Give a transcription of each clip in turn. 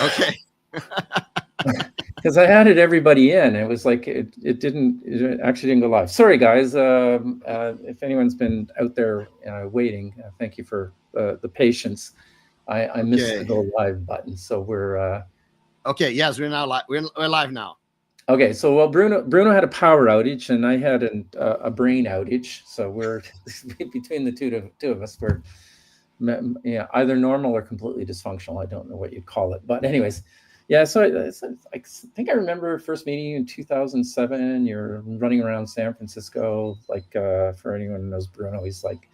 Okay. Because I added everybody in. It was like it actually didn't go live. Sorry, guys. If anyone's been out there waiting, thank you for the patience. I missed the Okay. go live button, so we're Okay. Yes, we're now live. We're live now. okay. So well, Bruno had a power outage, and I had a brain outage. So we're between the two of us, we're either normal or completely dysfunctional. I don't know what you'd call it, but anyways. Yeah, so I think I remember first meeting you in 2007. You're running around San Francisco, like for anyone who knows Bruno, he's like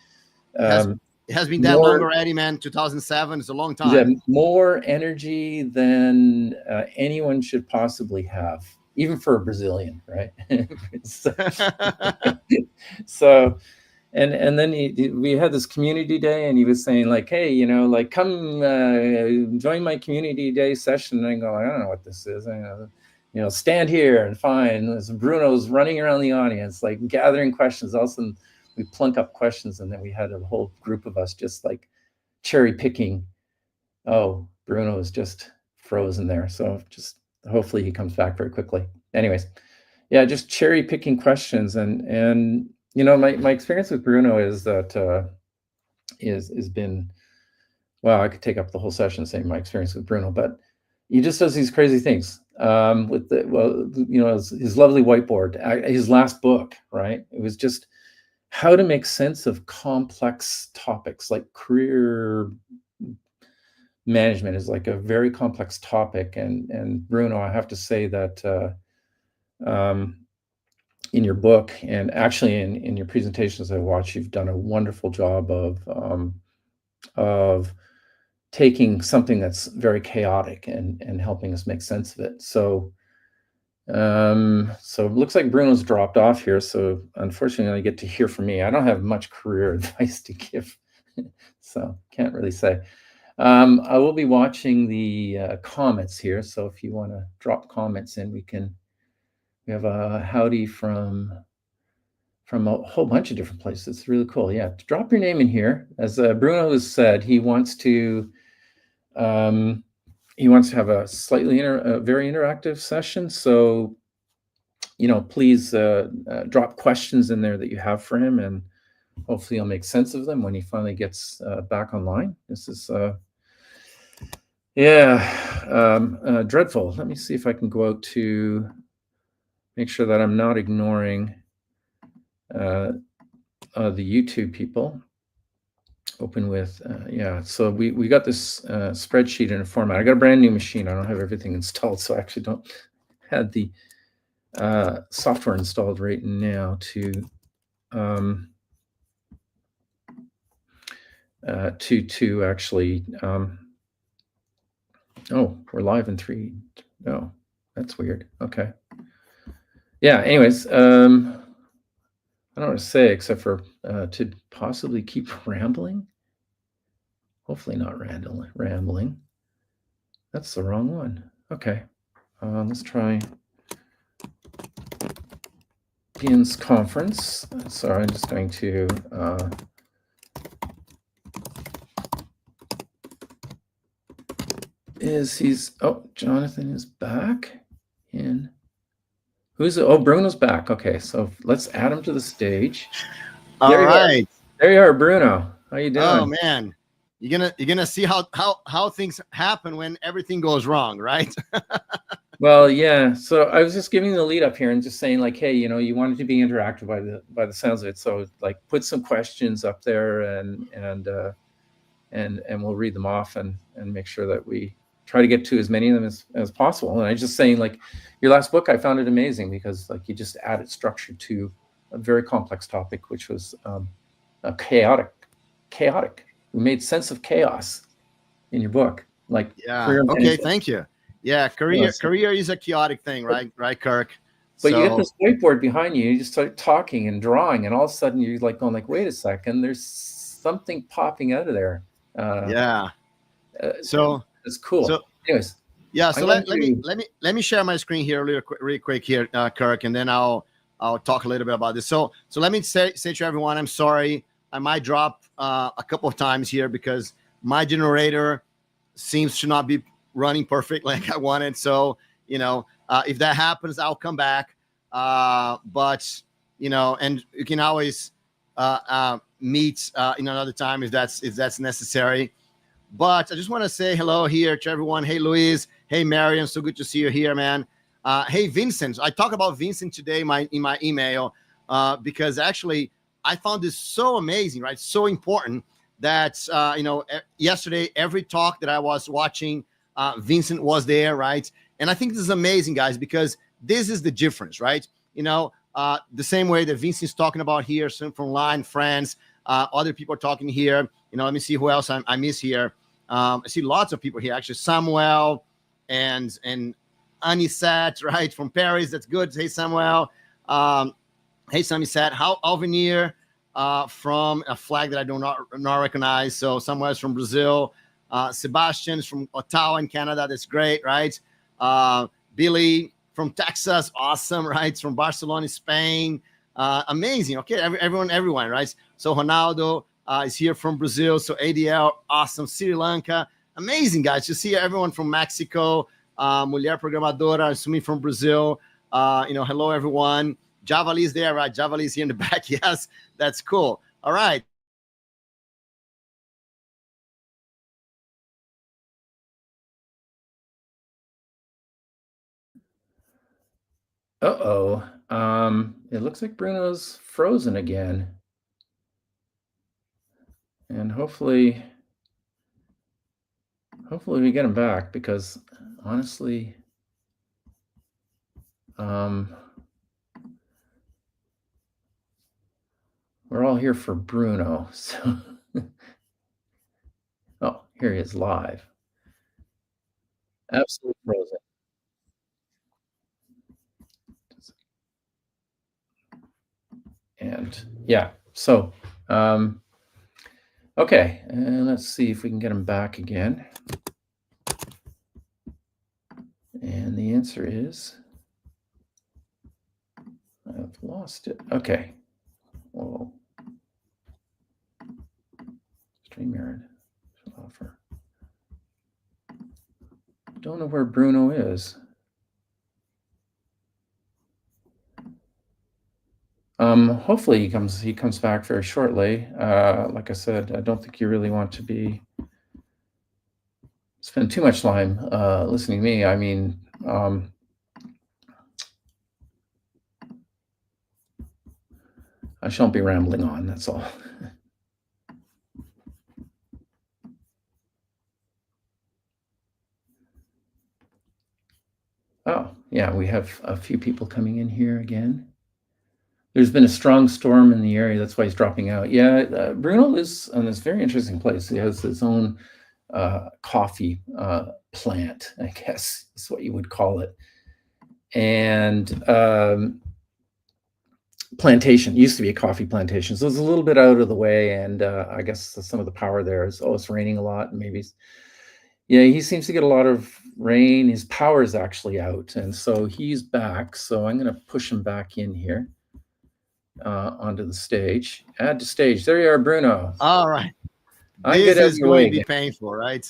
It has been that long already, man. 2007 is a long time. More energy than anyone should possibly have, even for a Brazilian, right? So and then we had this community day, and he was saying like, hey, like come join my community day session. And I go, I don't know what this is. Stand here and fine. Bruno's running around the audience, like gathering questions. All of a sudden we plunk up questions, and then we had a whole group of us just like cherry picking. Oh, Bruno is just frozen there. So just hopefully he comes back very quickly. Anyways, yeah, just cherry picking questions. And my experience with Bruno is that is been, well, I could take up the whole session saying my experience with Bruno, but he just does these crazy things with his lovely whiteboard, his last book, right? It was just how to make sense of complex topics. Like career management is like a very complex topic, and Bruno, I have to say that in your book, and actually in your presentations I watched, you've done a wonderful job of taking something that's very chaotic and helping us make sense of it. So it looks like Bruno's dropped off here. So unfortunately, I get to hear from me. I don't have much career advice to give, so can't really say. I will be watching the comments here. So if you want to drop comments in, we have a howdy from a whole bunch of different places. It's really cool. Yeah, drop your name in here. As Bruno has said, he wants to have a slightly very interactive session. So, please drop questions in there that you have for him, and hopefully he'll make sense of them when he finally gets back online. This is dreadful. Let me see if I can go out to make sure that I'm not ignoring the YouTube people. Open with, so we got this spreadsheet in a format. I got a brand new machine. I don't have everything installed, so I actually don't have the software installed right now to actually, oh, we're live in 3. No, that's weird. Okay. Yeah, anyways, I don't know what to say except for to possibly keep rambling. Hopefully not rambling. That's the wrong one. Okay, let's try Ian's conference. Sorry, I'm just going to Jonathan is back in. Who's it? Oh, Bruno's back. Okay, so let's add him to the stage. All right. There you are, Bruno. How you doing? Oh man, you're gonna see how things happen when everything goes wrong, right? Well, yeah. So I was just giving the lead up here and just saying like, hey, you wanted to be interactive by the sounds of it. So like, put some questions up there and we'll read them off and make sure that we try to get to as many of them as possible. And I just saying like, your last book, I found it amazing because like you just added structure to a very complex topic, which was chaotic. We made sense of chaos in your book. Like, yeah. Okay, thank you. Yeah, career is a chaotic thing, right, Kirk? But you get this whiteboard behind you, you just start talking and drawing, and all of a sudden you're like going like, wait a second, there's something popping out of there. So it's cool. So, anyways, yeah. So let me share my screen here really quick here, Kirk, and then I'll talk a little bit about this. So let me say to everyone, I'm sorry, I might drop a couple of times here because my generator seems to not be running perfect like I wanted. So, if that happens, I'll come back. But, and you can always meet in another time if that's necessary. But I just want to say hello here to everyone. Hey, Luis. Hey, Marion. So good to see you here, man. Hey, Vincent. I talked about Vincent today in my email because actually I found this so amazing, right? So important that, yesterday, every talk that I was watching, Vincent was there, right? And I think this is amazing, guys, because this is the difference, right? The same way that Vincent's talking about here, some from line friends, other people are talking here. Let me see who else I miss here. I see lots of people here, actually. Samuel and Anisat, right, from Paris. That's good. Hey, Samuel. Hey, Anisat. How Alvenir from a flag that I do not recognize. So Samuel's from Brazil. Sebastian's from Ottawa in Canada. That's great, right? Billy from Texas. Awesome, right? From Barcelona, Spain. Amazing. Okay, everyone, right? So Ronaldo is here from Brazil. So ADL, awesome. Sri Lanka, amazing, guys. You see everyone from Mexico. Mulher Programadora, assuming from Brazil. Hello, everyone. Javali's there, right? Javali's here in the back. Yes, that's cool. All right. Uh-oh. It looks like Bruno's frozen again. And hopefully we get him back, because honestly, we're all here for Bruno. So oh, here he is live. Absolutely frozen. And yeah, so okay, and let's see if we can get him back again. And the answer is I've lost it. Okay. Whoa. StreamYard offer. Don't know where Bruno is. Hopefully he comes back very shortly. Like I said, I don't think you really want to spend too much time listening to me. I mean, I shan't be rambling on, that's all. Oh, yeah, we have a few people coming in here again. There's been a strong storm in the area. That's why he's dropping out. Yeah, Bruno lives in this very interesting place. He has his own coffee plant, I guess is what you would call it. And plantation. It used to be a coffee plantation. So it's a little bit out of the way. And I guess some of the power there is, it's raining a lot. And maybe, yeah, he seems to get a lot of rain. His power is actually out. And so he's back. So I'm going to push him back in here. Onto the stage. Add to stage. There you are, Bruno. All right. This is going to be painful, right?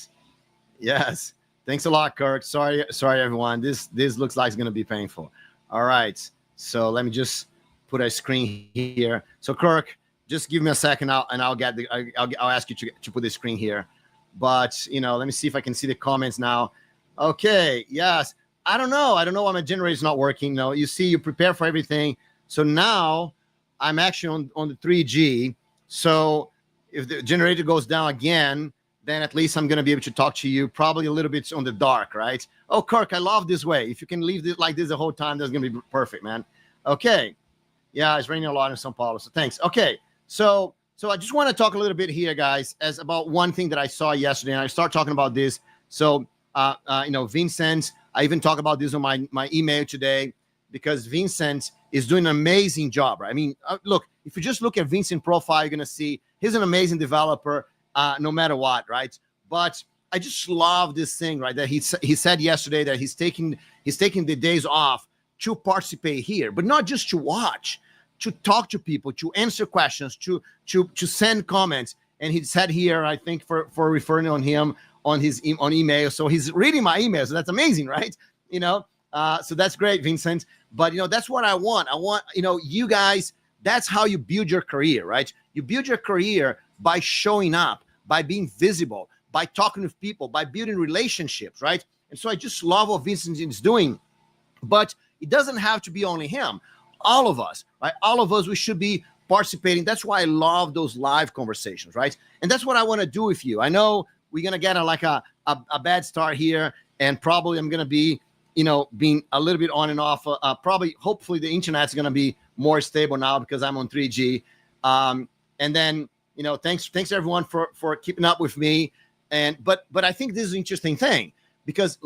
Yes. Thanks a lot, Kirk. Sorry, everyone. This looks like it's going to be painful. All right. So let me just put a screen here. So Kirk, just give me a second, I'll ask you to put the screen here. But let me see if I can see the comments now. Okay. Yes. I don't know why my generator is not working. You see, you prepare for everything. So now I'm actually on the 3G. So if the generator goes down again, then at least I'm going to be able to talk to you probably a little bit on the dark, right? Oh, Kirk, I love this way. If you can leave it like this the whole time, that's going to be perfect, man. Okay. Yeah, it's raining a lot in São Paulo, so thanks. Okay. So I just want to talk a little bit here, guys, as about one thing that I saw yesterday, and I start talking about this. So, Vincent, I even talk about this on my email today, because Vincent is doing an amazing job, right? I mean, look, if you just look at Vincent's profile, you're going to see he's an amazing developer, no matter what, right? But I just love this thing, right? That he said yesterday that he's taking the days off to participate here, but not just to watch, to talk to people, to answer questions, to send comments. And he said here, I think for referring on him, on his on email. So he's reading my emails. So that's amazing, right? So that's great, Vincent. But that's what I want. I want you guys. That's how you build your career, right? You build your career by showing up, by being visible, by talking with people, by building relationships, right? And so I just love what Vincent is doing. But it doesn't have to be only him. All of us, right? All of us, we should be participating. That's why I love those live conversations, right? And that's what I want to do with you. I know we're going to get a bad start here, and probably I'm going to be, being a little bit on and off. Hopefully the internet's going to be more stable now because I'm on 3G. And then, thanks everyone for keeping up with me. But I think this is an interesting thing, because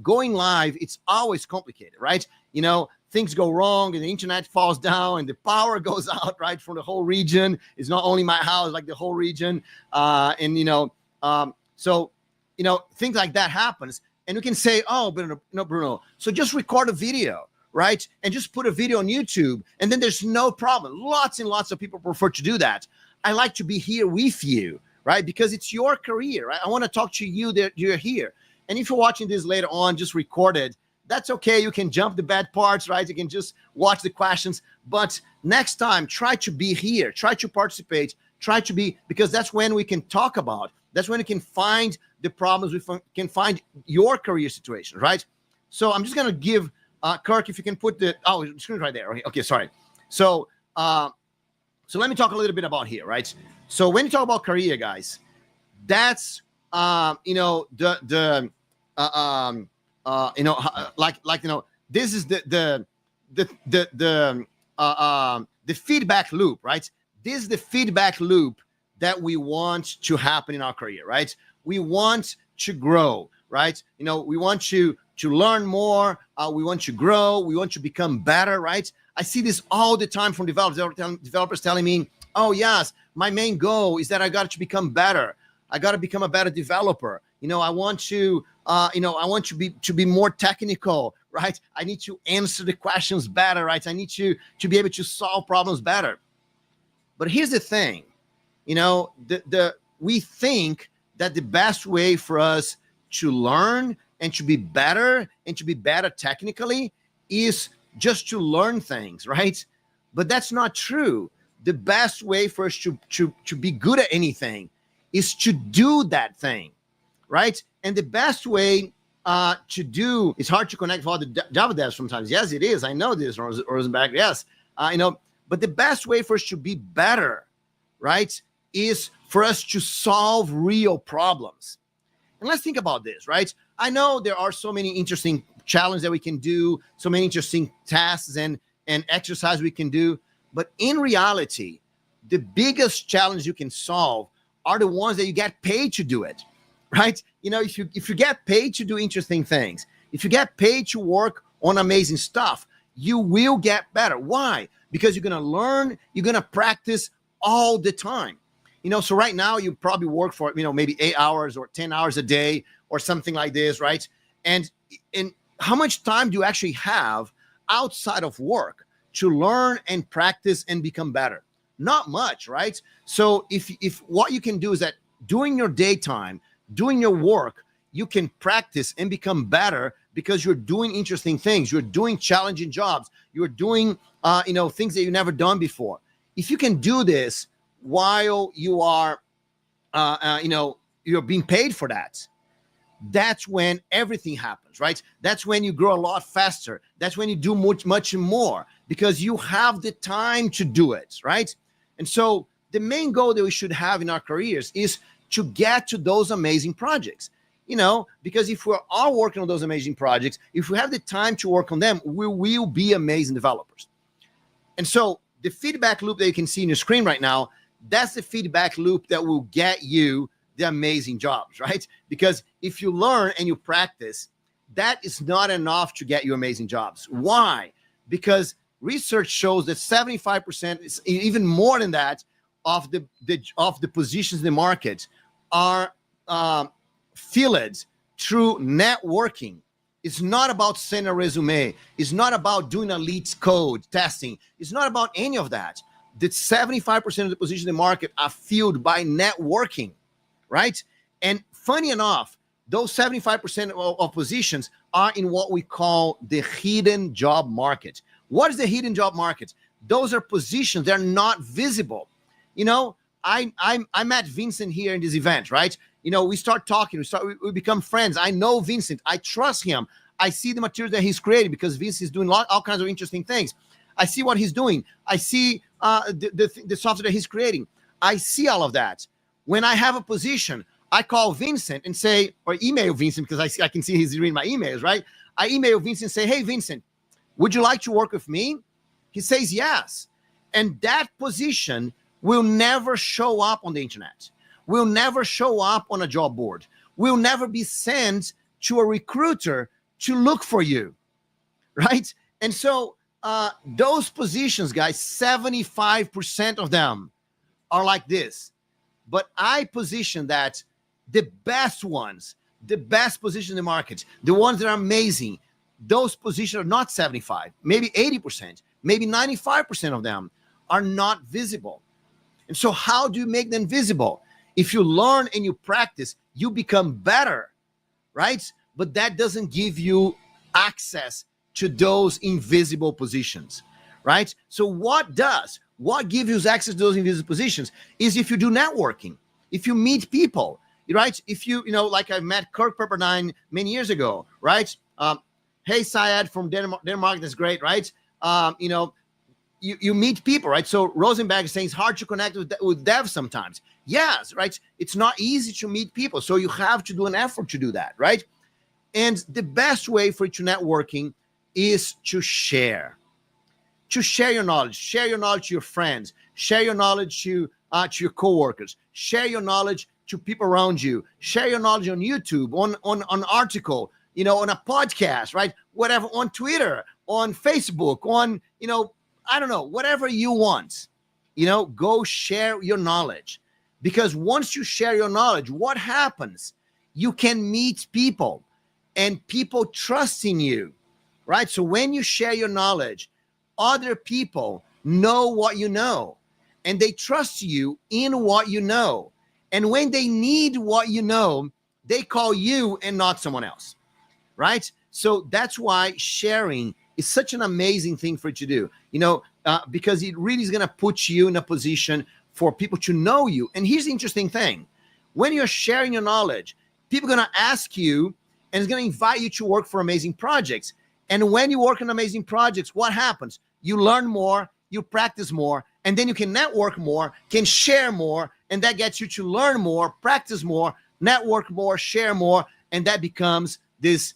going live, it's always complicated, right? Things go wrong and the internet falls down and the power goes out, right? From the whole region. It's not only my house, like the whole region. So things like that happens. And we can say, oh, but no, Bruno, so just record a video, right? And just put a video on YouTube, and then there's no problem. Lots and lots of people prefer to do that. I like to be here with you, right? Because it's your career, right? I want to talk to you that you're here. And if you're watching this later on, just record it. That's okay. You can jump the bad parts, right? You can just watch the questions. But next time, try to be here. Try to participate. Try to be, because that's when we can talk about. That's when we can find the problems. We can find your career situation, right? So I'm just going to give, Kirk, if you can put the screen right there. Okay, sorry. So let me talk a little bit about here, right? So when you talk about career, guys, that's, this is the feedback loop, right? This is the feedback loop that we want to happen in our career, right? We want to grow, right? We want to learn more. We want to grow. We want to become better, right? I see this all the time from developers telling me, oh yes, my main goal is that I got to become better. I got to become a better developer. I want to, to be more technical, right? I need to answer the questions better, right? I need to be able to solve problems better. But here's the thing, we think that the best way for us to learn and to be better technically is just to learn things, right? But that's not true. The best way for us to be good at anything is to do that thing, right? And the best way to do, it's hard to connect with all the Java devs sometimes. Yes, it is. I know this, Rosenberg. Yes, but the best way for us to be better, right, is for us to solve real problems. And let's think about this, right? I know there are so many interesting challenges that we can do, so many interesting tasks and exercises we can do. But in reality, the biggest challenge you can solve are the ones that you get paid to do it, right? If you get paid to do interesting things, if you get paid to work on amazing stuff, you will get better. Why? Because you're going to learn, you're going to practice all the time. So right now you probably work for, maybe 8 hours or 10 hours a day or something like this, right? And how much time do you actually have outside of work to learn and practice and become better? Not much, right? So if what you can do is that during your daytime, doing your work, you can practice and become better because you're doing interesting things. You're doing challenging jobs. You're doing, things that you've never done before. If you can do this while you are, you're being paid for that, that's when everything happens, right? That's when you grow a lot faster. That's when you do much more because you have the time to do it, right? And so the main goal that we should have in our careers is to get to those amazing projects, because if we're all working on those amazing projects, if we have the time to work on them, we will be amazing developers. And so the feedback loop that you can see in your screen right now, that's the feedback loop that will get you the amazing jobs, right? Because if you learn and you practice, that is not enough to get you amazing jobs. Why? Because research shows that 75%, even more than that, of the positions in the market are filled through networking. It's not about sending a resume. It's not about doing elite code testing. It's not about any of that. The 75% of the positions in the market are filled by networking, right? And funny enough, those 75% of positions are in what we call the hidden job market. What is the hidden job market? Those are positions that are not visible. You know, I met Vincent here in this event, right? You know, we start talking, we become friends. I know Vincent, I trust him. I see the material that he's creating because Vincent is doing all kinds of interesting things. I see what he's doing. I see the software that he's creating. I see all of that. When I have a position, I call Vincent and say, or email Vincent, because I can see he's reading my emails, right? I email Vincent and say, hey, Vincent, would you like to work with me? He says yes. And that position will never show up on the internet, will never show up on a job board, will never be sent to a recruiter to look for you, right? And so those positions, guys, 75% of them are like this. But I position that the best ones, the best positions in the market, the ones that are amazing, those positions are not 75, maybe 80%, maybe 95% of them are not visible. And so how do you make them visible? If you learn and you practice, you become better, right? But that doesn't give you access to those invisible positions, right? So what gives you access to those invisible positions is if you do networking, if you meet people, right? If you like I met Kirk Pepperdine many years ago, right? Hey, Syed from Denmark, that's great, right? You meet people, right? So Rosenberg is saying it's hard to connect with devs sometimes. Yes, right? It's not easy to meet people. So you have to do an effort to do that, right? And the best way for you to networking is to share your knowledge, to your friends, share your knowledge to your coworkers, share your knowledge to people around you, share your knowledge on YouTube, on article, on a podcast, right? Whatever, on Twitter, on Facebook, on, I don't know, whatever you want, go share your knowledge. Because once you share your knowledge, what happens? You can meet people and people trust in you, right? So when you share your knowledge, other people know what you know and they trust you in what you know. And when they need what you know, they call you and not someone else, right? So that's why sharing is such an amazing thing for you to do, because it really is going to put you in a position for people to know you. And here's the interesting thing. When you're sharing your knowledge, people are going to ask you and it's going to invite you to work for amazing projects. And when you work on amazing projects, what happens? You learn more, you practice more, and then you can network more, can share more, and that gets you to learn more, practice more, network more, share more, and that becomes this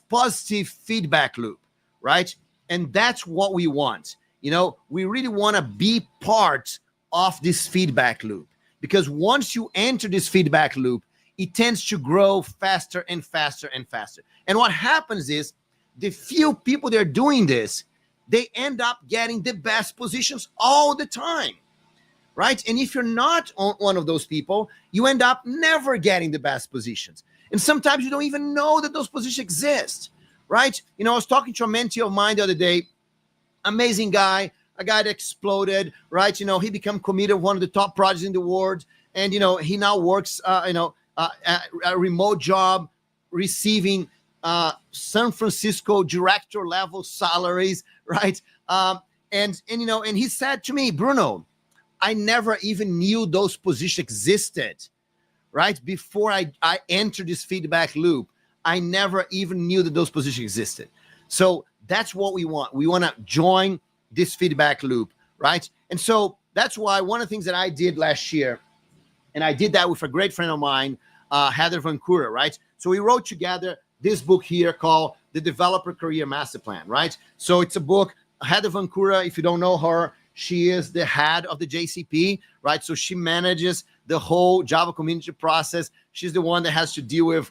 positive feedback loop, right? And that's what we want. We really want to be part of this feedback loop, because once you enter this feedback loop, it tends to grow faster and faster and faster. And what happens is the few people that are doing this, they end up getting the best positions all the time, right? And if you're not one of those people, you end up never getting the best positions. And sometimes you don't even know that those positions exist, right? I was talking to a mentee of mine the other day, amazing guy, a guy that exploded, right? He became committed one of the top projects in the world. And, he now works, a remote job, receiving San Francisco director level salaries, right? And he said to me, Bruno, I never even knew those positions existed, right? Before I entered this feedback loop, I never even knew that those positions existed. So that's what we want. We want to join this feedback loop, right? And so that's why one of the things that I did last year, and I did that with a great friend of mine, Heather Van Kura, right? So we wrote together this book here called The Developer Career Masterplan, right? So it's a book. Heather Van Kura, if you don't know her, she is the head of the JCP, right? So she manages the whole Java community process. She's the one that has to deal with,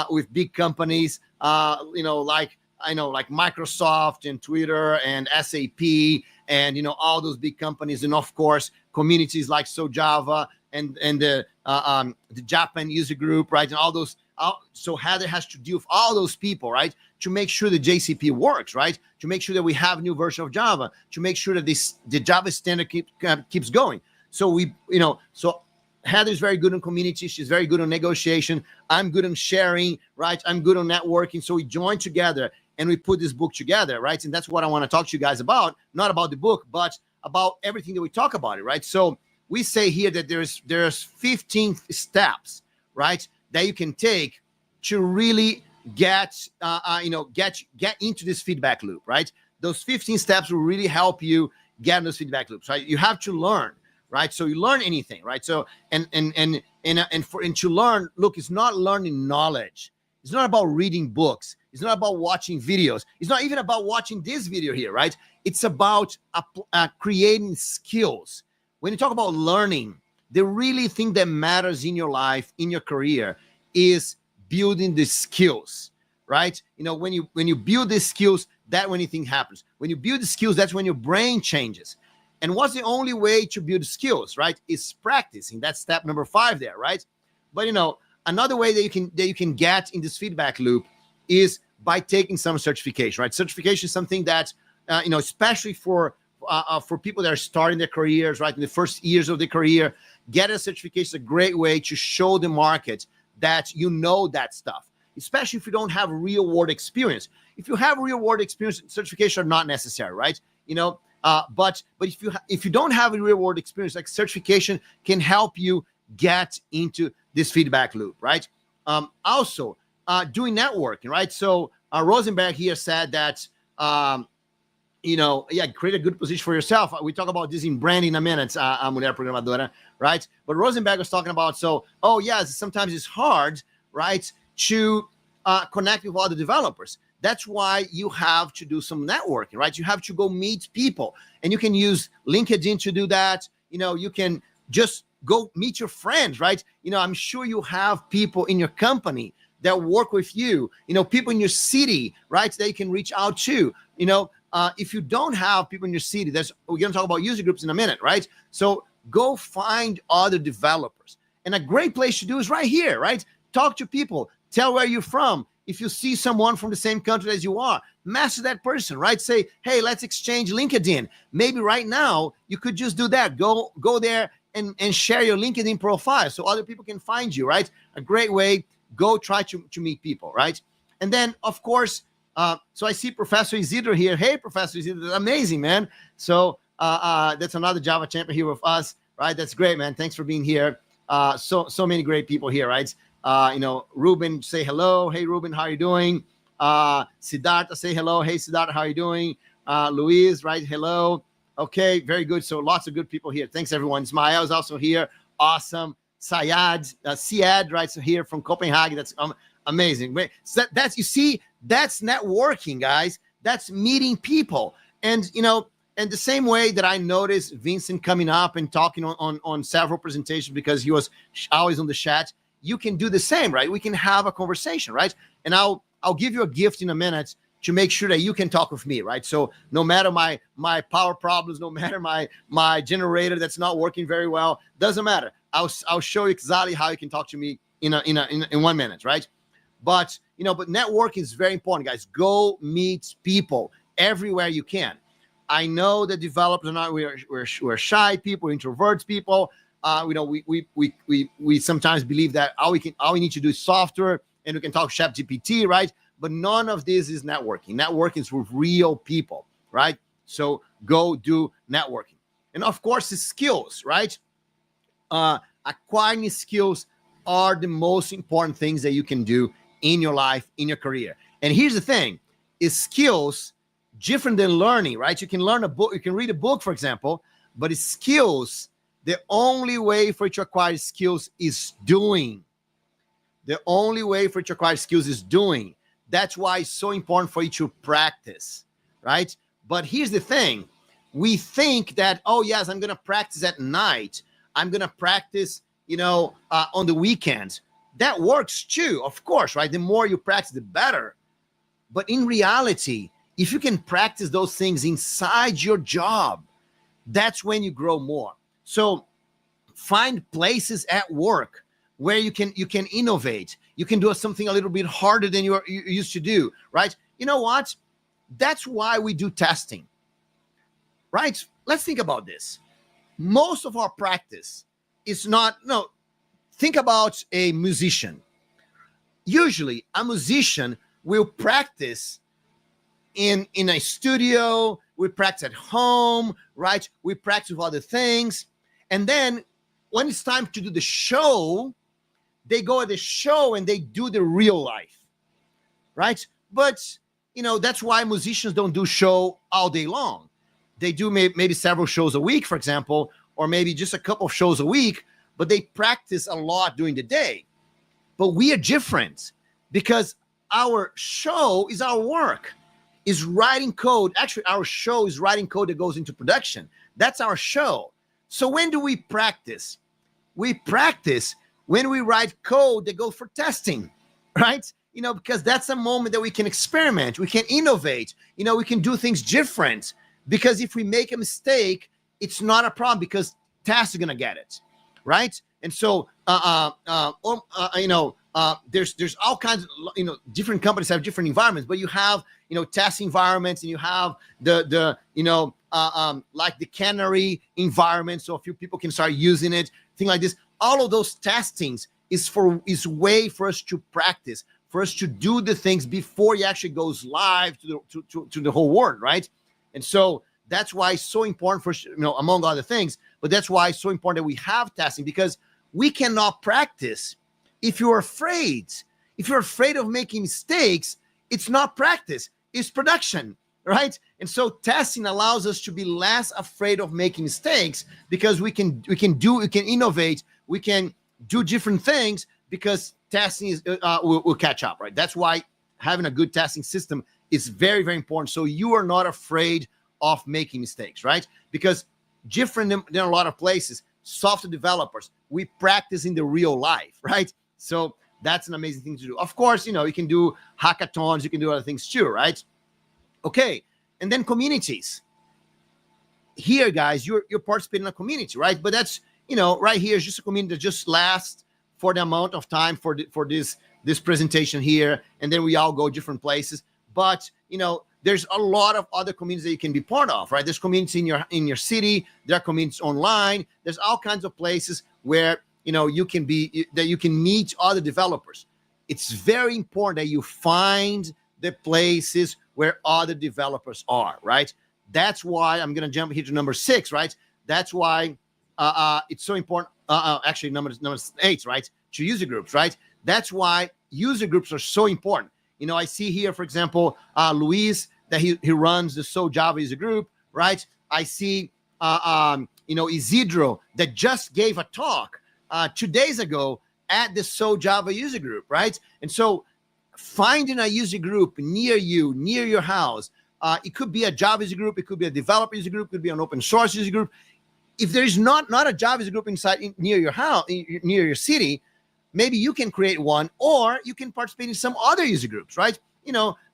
with big companies, like Microsoft and Twitter and SAP and, all those big companies. And of course, communities like SoJava and the Japan user group, right? And all those. So Heather has to deal with all those people, right? To make sure the JCP works, right? To make sure that we have a new version of Java, to make sure that the Java standard keeps going. So so Heather's very good on community. She's very good on negotiation. I'm good on sharing, right? I'm good on networking. So we join together and we put this book together, right? And that's what I want to talk to you guys about, not about the book, but about everything that we talk about it, right? So we say here that there's 15 steps, right, that you can take to really get into this feedback loop, right? Those 15 steps will really help you get in those feedback loops, right? You have to learn, right? So you learn anything, right? So and to learn, look, it's not learning knowledge. It's not about reading books. It's not about watching videos. It's not even about watching this video here, right? It's about creating skills. When you talk about learning, the really thing that matters in your life, in your career, is building the skills, right? You know, when you build the skills, that's when anything happens. When you build the skills, that's when your brain changes. And what's the only way to build skills, right? Is practicing. That's step number 5 there, right? But another way that you can get in this feedback loop is by taking some certification, right? Certification is something that especially for people that are starting their careers, right, in the first years of their career, get a certification is a great way to show the market that you know that stuff, especially if you don't have real world experience. If you have real world experience, certification are not necessary, right? But if you don't have a real world experience, like certification can help you get into this feedback loop, right? Also, doing networking, right? So Rosenberg here said that, create a good position for yourself. We talk about this in branding in a minute, a mulher programadora, right? But Rosenberg was talking about, sometimes it's hard, right, to connect with other developers. That's why you have to do some networking, right? You have to go meet people, and you can use LinkedIn to do that. You can just go meet your friends, right? I'm sure you have people in your company that work with you, people in your city, right, that you can reach out to. If you don't have people in your city, we're going to talk about user groups in a minute, right? So go find other developers. And a great place to do is right here, right? Talk to people, tell where you're from. If you see someone from the same country as you are, message that person, right? Say, hey, let's exchange LinkedIn. Maybe right now you could just do that. Go there and share your LinkedIn profile so other people can find you, right? A great way. Go try to meet people, right? And then, of course, so I see Professor Isidro here. Hey, Professor Isidro, amazing, man. So that's another Java champion here with us, right? That's great, man. Thanks for being here. So many great people here, right? Ruben, say hello. Hey, Ruben, how are you doing? Siddhartha, say hello. Hey, Siddhartha, how are you doing? Louise, right? Hello. Okay, very good. So lots of good people here. Thanks, everyone. Ismael is also here. Awesome. Siad, right? So here from Copenhagen. That's amazing. So that's networking, guys. That's meeting people. And the same way that I noticed Vincent coming up and talking on several presentations because he was always on the chat, you can do the same, right? We can have a conversation, right? And I'll give you a gift in a minute to make sure that you can talk with me, right? So no matter my power problems, no matter my generator that's not working very well, doesn't matter. I'll show you exactly how you can talk to me in 1 minute, right? But networking is very important, guys. Go meet people everywhere you can. I know that developers are not we're shy people, introverts people. We sometimes believe that all we need to do is software and we can talk ChatGPT, right? But none of this is networking. Networking is with real people, right? So go do networking. And of course, the skills, right? Acquiring skills are the most important things that you can do in your life, in your career. And here's the thing, is skills different than learning, right? You can learn a book, you can read a book, for example, but it's skills, the only way for you to acquire skills is doing. The only way for you to acquire skills is doing. That's why it's so important for you to practice, right? But here's the thing. We think that, oh, yes, I'm going to practice at night. I'm going to practice, on the weekends. That works too, of course, right? The more you practice, the better. But in reality, if you can practice those things inside your job, that's when you grow more. So find places at work where you can innovate. You can do something a little bit harder than you used to do, right? You know what? That's why we do testing, right? Let's think about this. Most of our practice it's not, no, think about a musician. Usually a musician will practice in a studio, we practice at home, right? We practice with other things. And then when it's time to do the show, they go at the show and they do the real life, right? But, that's why musicians don't do show all day long. They do maybe several shows a week, for example, or maybe just a couple of shows a week, but they practice a lot during the day. But we are different because our show is our work, is writing code. Actually, our show is writing code that goes into production. That's our show. So when do we practice? We practice when we write code that goes for testing, right? Because that's a moment that we can experiment, we can innovate, we can do things different. Because if we make a mistake, it's not a problem because tasks are gonna get it, right? And so, there's all kinds of, different companies have different environments, but you have, test environments, and you have the like the canary environment, so a few people can start using it, thing like this. All of those testings is way for us to practice, for us to do the things before it actually goes live to the whole world, right? And so that's why it's so important for, among other things, but that's why it's so important that we have testing, because we cannot practice if you're afraid. If you're afraid of making mistakes, it's not practice, it's production, right? And so testing allows us to be less afraid of making mistakes, because we can innovate, we can do different things, because testing will catch up, right? That's why having a good testing system is very, very important. So you are not afraid of making mistakes, right? Because different than a lot of places, software developers, we practice in the real life, right? So that's an amazing thing to do. Of course, you can do hackathons, you can do other things too, right? Okay, and then communities. Here, guys, you're participating in a community, right? But that's, right here is just a community that just lasts for the amount of time for this presentation here, and then we all go different places. But there's a lot of other communities that you can be part of, right? There's communities in your city, there are communities online, there's all kinds of places where you can meet other developers. It's very important that you find the places where other developers are, right? That's why I'm going to jump here to number 6, right? That's why it's so important. Actually, number 8, right? To user groups, right? That's why user groups are so important. I see here, for example, Luis, that he runs the So Java user group, right? I see, Isidro, that just gave a talk 2 days ago at the So Java user group, right? And so finding a user group near you, near your house, it could be a Java user group, it could be a developer user group, it could be an open source user group. If there's not a Java user group near your house, near your city, maybe you can create one, or you can participate in some other user groups, right?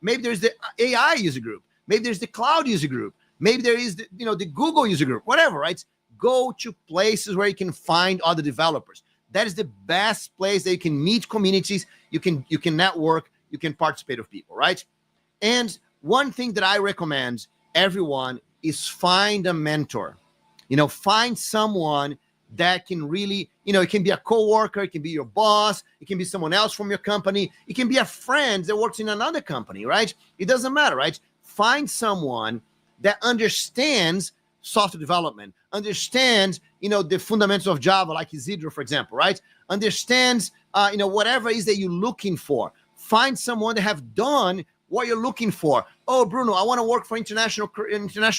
Maybe there's the AI user group, maybe there's the cloud user group, maybe there is the Google user group, whatever, right? Go to places where you can find other developers. That is the best place that you can meet communities, you can network, you can participate with people, right? And one thing that I recommend everyone is find a mentor. Find someone that can really, it can be a coworker, it can be your boss, it can be someone else from your company, it can be a friend that works in another company, right? It doesn't matter, right? Find someone that understands software development, understands, the fundamentals of Java, like Isidro, for example, right? Understands, whatever it is that you're looking for. Find someone that have done what you're looking for. Oh, Bruno, I want to work for international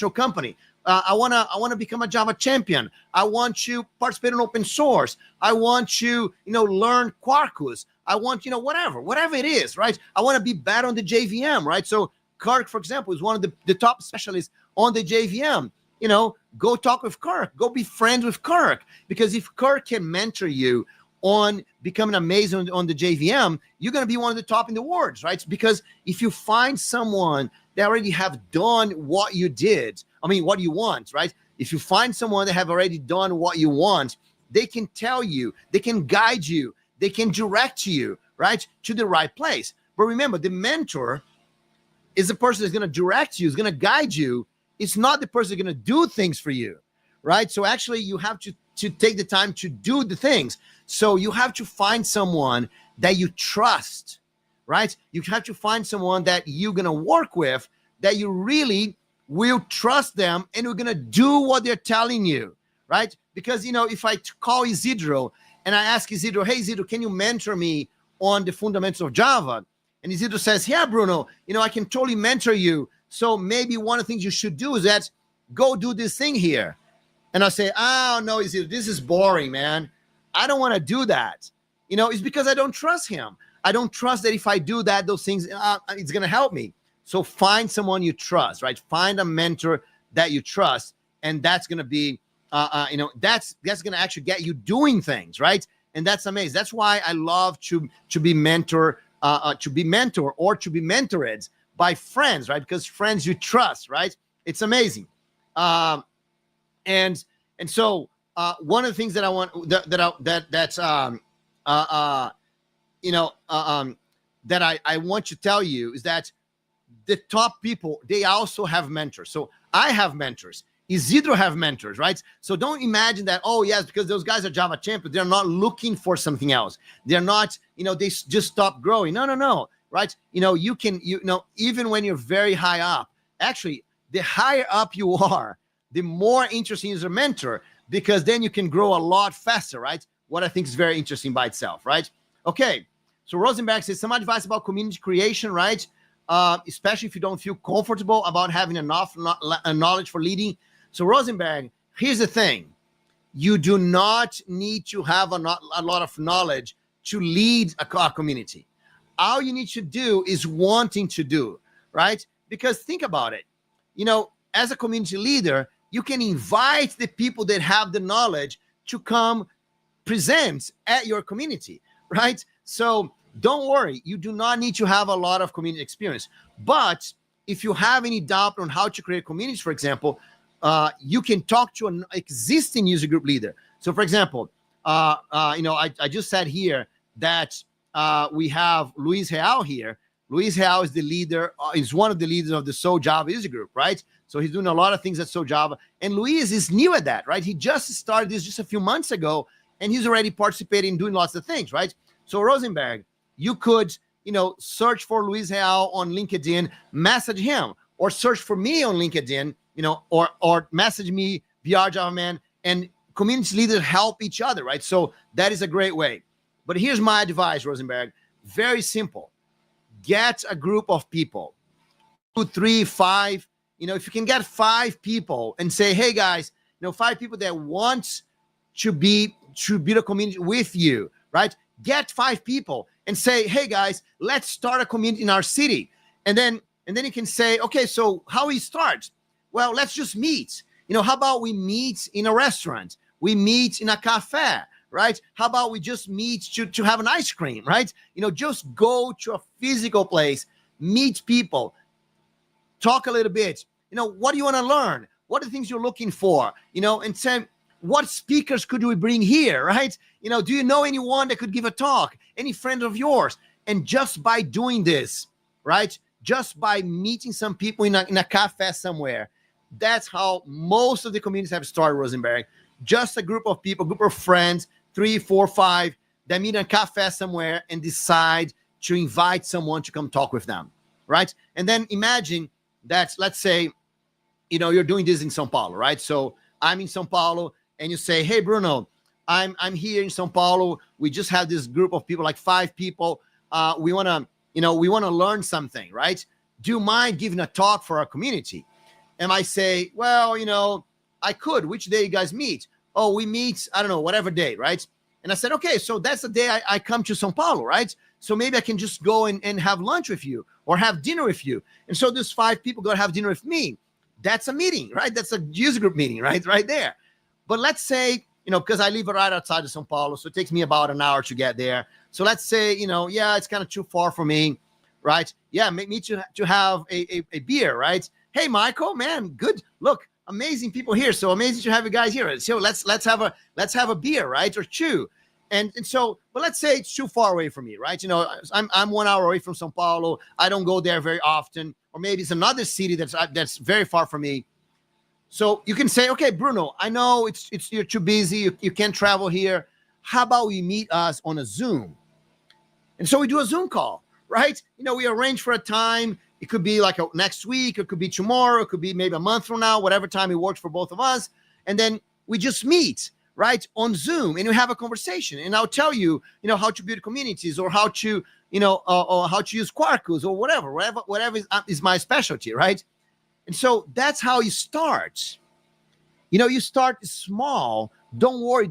company. I want to become a Java champion. I want to participate in open source. I want to, learn Quarkus. I want, whatever it is, right? I want to be better on the JVM, right? So Kirk, for example, is one of the top specialists on the JVM. Go talk with Kirk. Go be friends with Kirk. Because if Kirk can mentor you on becoming amazing on the JVM, you're going to be one of the top in the world, right? Because if you find someone that already have done what you did, what you want, right? If you find someone that have already done what you want, they can tell you, they can guide you, they can direct you, right, to the right place. But remember, the mentor is the person that's going to direct you, is going to guide you. It's not the person that's going to do things for you, right? So actually, you have to to take the time to do the things. So you have to find someone that you trust, right? You have to find someone that you're going to work with, that you really will trust them and you're going to do what they're telling you, right? Because, if I call Isidro and I ask Isidro, hey, Isidro, can you mentor me on the fundamentals of Java? And Isidro says, yeah, Bruno, I can totally mentor you. So maybe one of the things you should do is that go do this thing here. And I'll say, oh, no, Isidro, this is boring, man. I don't want to do that. It's because I don't trust him. I don't trust that if I do that, those things, it's going to help me. So find someone you trust, right? Find a mentor that you trust. And that's going to be, that's going to actually get you doing things, right? And that's amazing. That's why I love to be mentor or to be mentored by friends, right? Because friends you trust, right? It's amazing. And so one of the things that I want that I want to tell you is that the top people, they also have mentors. So I have mentors. Isidro have mentors, right? So don't imagine that, oh, yes, because those guys are Java champions, they're not looking for something else. They're not, they just stop growing. No, right? You can, even when you're very high up, actually, the higher up you are, the more interesting is a mentor, because then you can grow a lot faster, right? What I think is very interesting by itself, right? Okay, so Rosenberg says, some advice about community creation, right? Especially if you don't feel comfortable about having enough knowledge for leading. So Rosenberg, here's the thing. You do not need to have a lot of knowledge to lead a community. All you need to do is wanting to do, right? Because think about it. As a community leader, you can invite the people that have the knowledge to come present at your community, right? So don't worry. You do not need to have a lot of community experience. But if you have any doubt on how to create communities, for example, you can talk to an existing user group leader. So, for example, I just said here that we have Luis Real here. Luis Real is the leader, is one of the leaders of the Soul Java user group, right? So he's doing a lot of things at Soul Java. And Luis is new at that, right? He just started this just a few months ago, and he's already participating, doing lots of things, right? So Rosenberg, you could, search for Luis Real on LinkedIn, message him, or search for me on LinkedIn, or message me via Java Man, and community leaders help each other, right? So that is a great way. But here's my advice, Rosenberg. Very simple. Get a group of people, 2, 3, 5. If you can get 5 people and say, hey guys, 5 people that want to build a community with you, right? Get 5 people and say, hey guys, let's start a community in our city. And then you can say, okay, so how we start? Well, let's just meet. How about we meet in a restaurant? We meet in a cafe, right? How about we just meet to have an ice cream, right? Just go to a physical place, meet people, talk a little bit. What do you want to learn? What are the things you're looking for? And say, what speakers could we bring here, right? Do you know anyone that could give a talk? Any friend of yours? And just by doing this, right? Just by meeting some people in a cafe somewhere, that's how most of the communities have started, Rosenberg. Just a group of people, group of friends, 3, 4, 5, that meet in a cafe somewhere and decide to invite someone to come talk with them, right? And then imagine that, let's say, you're doing this in São Paulo, right? So I'm in São Paulo, and you say, hey, Bruno, I'm here in São Paulo. We just have this group of people, like 5 people. We want to learn something, right? Do you mind giving a talk for our community? And I say, well, I could. Which day you guys meet? Oh, we meet, I don't know, whatever day, right? And I said, okay, so that's the day I come to São Paulo, right? So maybe I can just go and have lunch with you or have dinner with you. And so these 5 people go to have dinner with me. That's a meeting, right? That's a user group meeting, right there. But let's say, because I live right outside of São Paulo, so it takes me about an hour to get there. So let's say, yeah, it's kind of too far for me, right? Yeah, make me to have a beer, right? Hey, Michael, man, good. Look, amazing people here. So amazing to have you guys here. So let's have a beer, right? Or 2. And so, but let's say it's too far away from me, right? I'm 1 hour away from São Paulo. I don't go there very often. Or maybe it's another city that's very far from me. So you can say, okay, Bruno, I know it's you're too busy, you can't travel here. How about we meet us on a Zoom? And so we do a Zoom call, right? We arrange for a time. It could be like next week, it could be tomorrow, it could be maybe a month from now, whatever time it works for both of us. And then we just meet, right, on Zoom, and we have a conversation. And I'll tell you, how to build communities, or how to, or how to use Quarkus, or whatever is my specialty, right? And so that's how you start. You start small. Don't worry.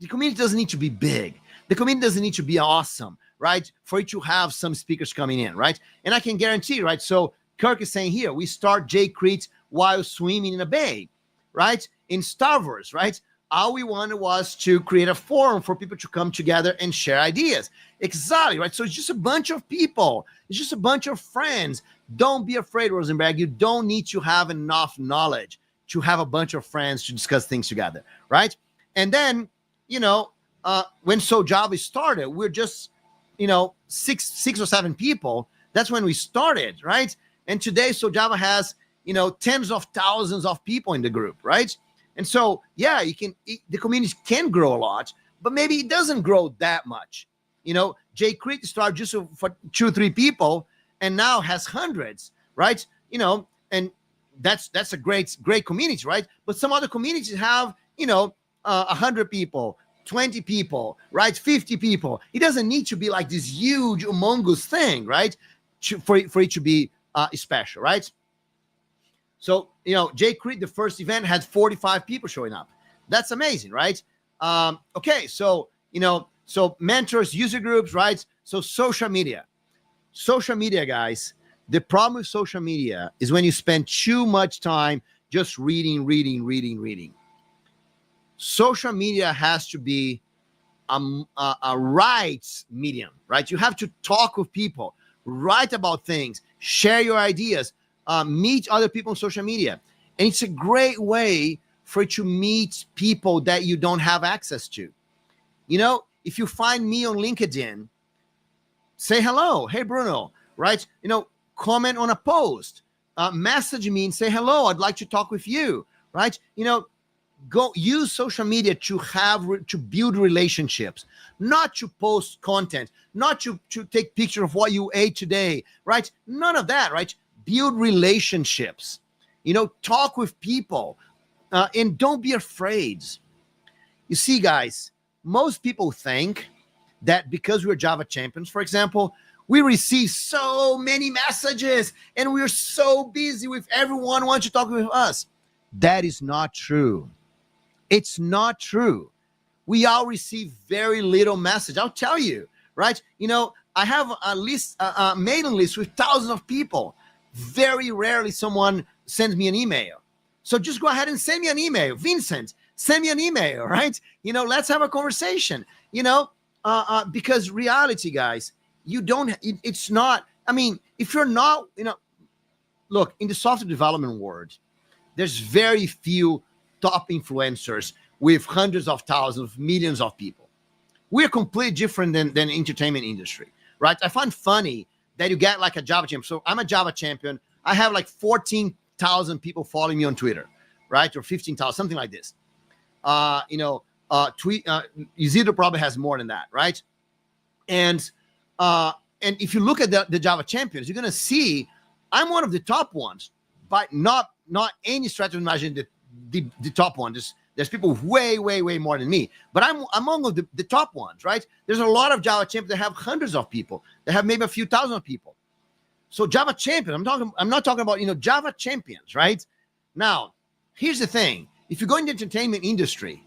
The community doesn't need to be big. The community doesn't need to be awesome, right? For it to have some speakers coming in, right? And I can guarantee, right? So Kirk is saying here, we start J-Crete while swimming in a bay, right? In Star Wars, right? All we wanted was to create a forum for people to come together and share ideas. Exactly, right? So it's just a bunch of people. It's just a bunch of friends. Don't be afraid, Rosenberg. You don't need to have enough knowledge to have a bunch of friends to discuss things together, right? And then, when So Java started, we're just, six or seven people. That's when we started, right? And today, So Java has, tens of thousands of people in the group, right? And so, yeah, the community can grow a lot, but maybe it doesn't grow that much. J-Crete started just for 2 or 3 people, and now has hundreds, right? And that's a great community, right? But some other communities have, 100 people, 20 people, right? 50 people. It doesn't need to be like this huge, humongous thing, right? For it to be special, right? So, J-Crete, the first event, had 45 people showing up. That's amazing, right? Okay, so, so mentors, user groups, right? So social media. Social media, guys, the problem with social media is when you spend too much time just reading. Social media has to be a right medium, right? You have to talk with people, write about things, share your ideas, meet other people on social media. And it's a great way for you to meet people that you don't have access to. If you find me on LinkedIn, say hello. Hey, Bruno, right? Comment on a post, message me and say hello. I'd like to talk with you, right? Go use social media to build relationships, not to post content, not to take picture of what you ate today, right? None of that, right? Build relationships, talk with people, and don't be afraid. You see, guys, most people think that because we're Java champions, for example, we receive so many messages and we're so busy with everyone wants to talk with us. That is not true. It's not true. We all receive very little message. I'll tell you, right? I have a mailing list with thousands of people. Very rarely someone sends me an email. So just go ahead and send me an email. Vincent, send me an email, right? Let's have a conversation, because reality, guys, it's not, if you're not, look, in the software development world, there's very few top influencers with hundreds of thousands, millions of people. We're completely different than the entertainment industry, right? I find funny that you get like a Java champion. So I'm a Java champion. I have like 14,000 people following me on Twitter, right? Or 15,000, something like this. Isidro probably has more than that, right? And if you look at the Java champions, you're gonna see I'm one of the top ones, but not any stretch of imagination the top one. There's people way more than me, but I'm among the top ones, right? There's a lot of Java champions that have hundreds of people, that have maybe a few thousand people. So Java champion, I'm not talking about Java champions, right? Now, here's the thing: if you go in the entertainment industry,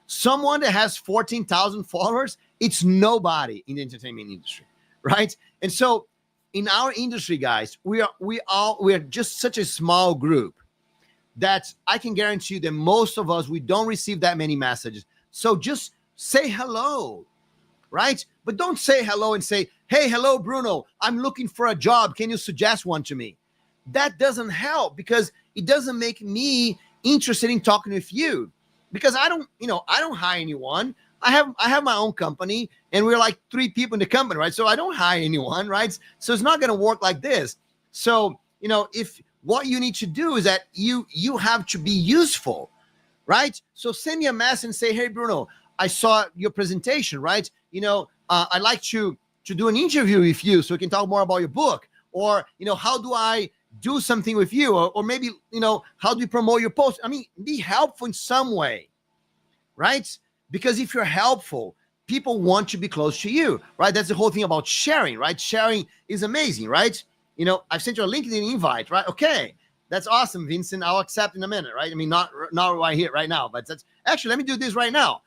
someone that has 14,000 followers, it's nobody in the entertainment industry, right? And so in our industry, guys, we are just such a small group that I can guarantee you that most of us, we don't receive that many messages. So just say hello, right? But don't say hello and say, hey, hello, Bruno, I'm looking for a job. Can you suggest one to me? That doesn't help, because it doesn't make me interested in talking with you, because I don't hire anyone. I have my own company, and we're like 3 people in the company, right? So I don't hire anyone, right? So it's not going to work like this. So, if what you need to do is that you have to be useful, right? So send me a message and say, hey, Bruno, I saw your presentation, right? I'd like to do an interview with you so we can talk more about your book. Or, how do I do something with you? Or maybe, how do you promote your post? I mean, be helpful in some way, right? Because if you're helpful, people want to be close to you, right? That's the whole thing about sharing, right? Sharing is amazing, right? I've sent you a LinkedIn invite, right? Okay, that's awesome, Vincent. I'll accept in a minute, right? I mean, not right here, right now, but that's actually, let me do this right now.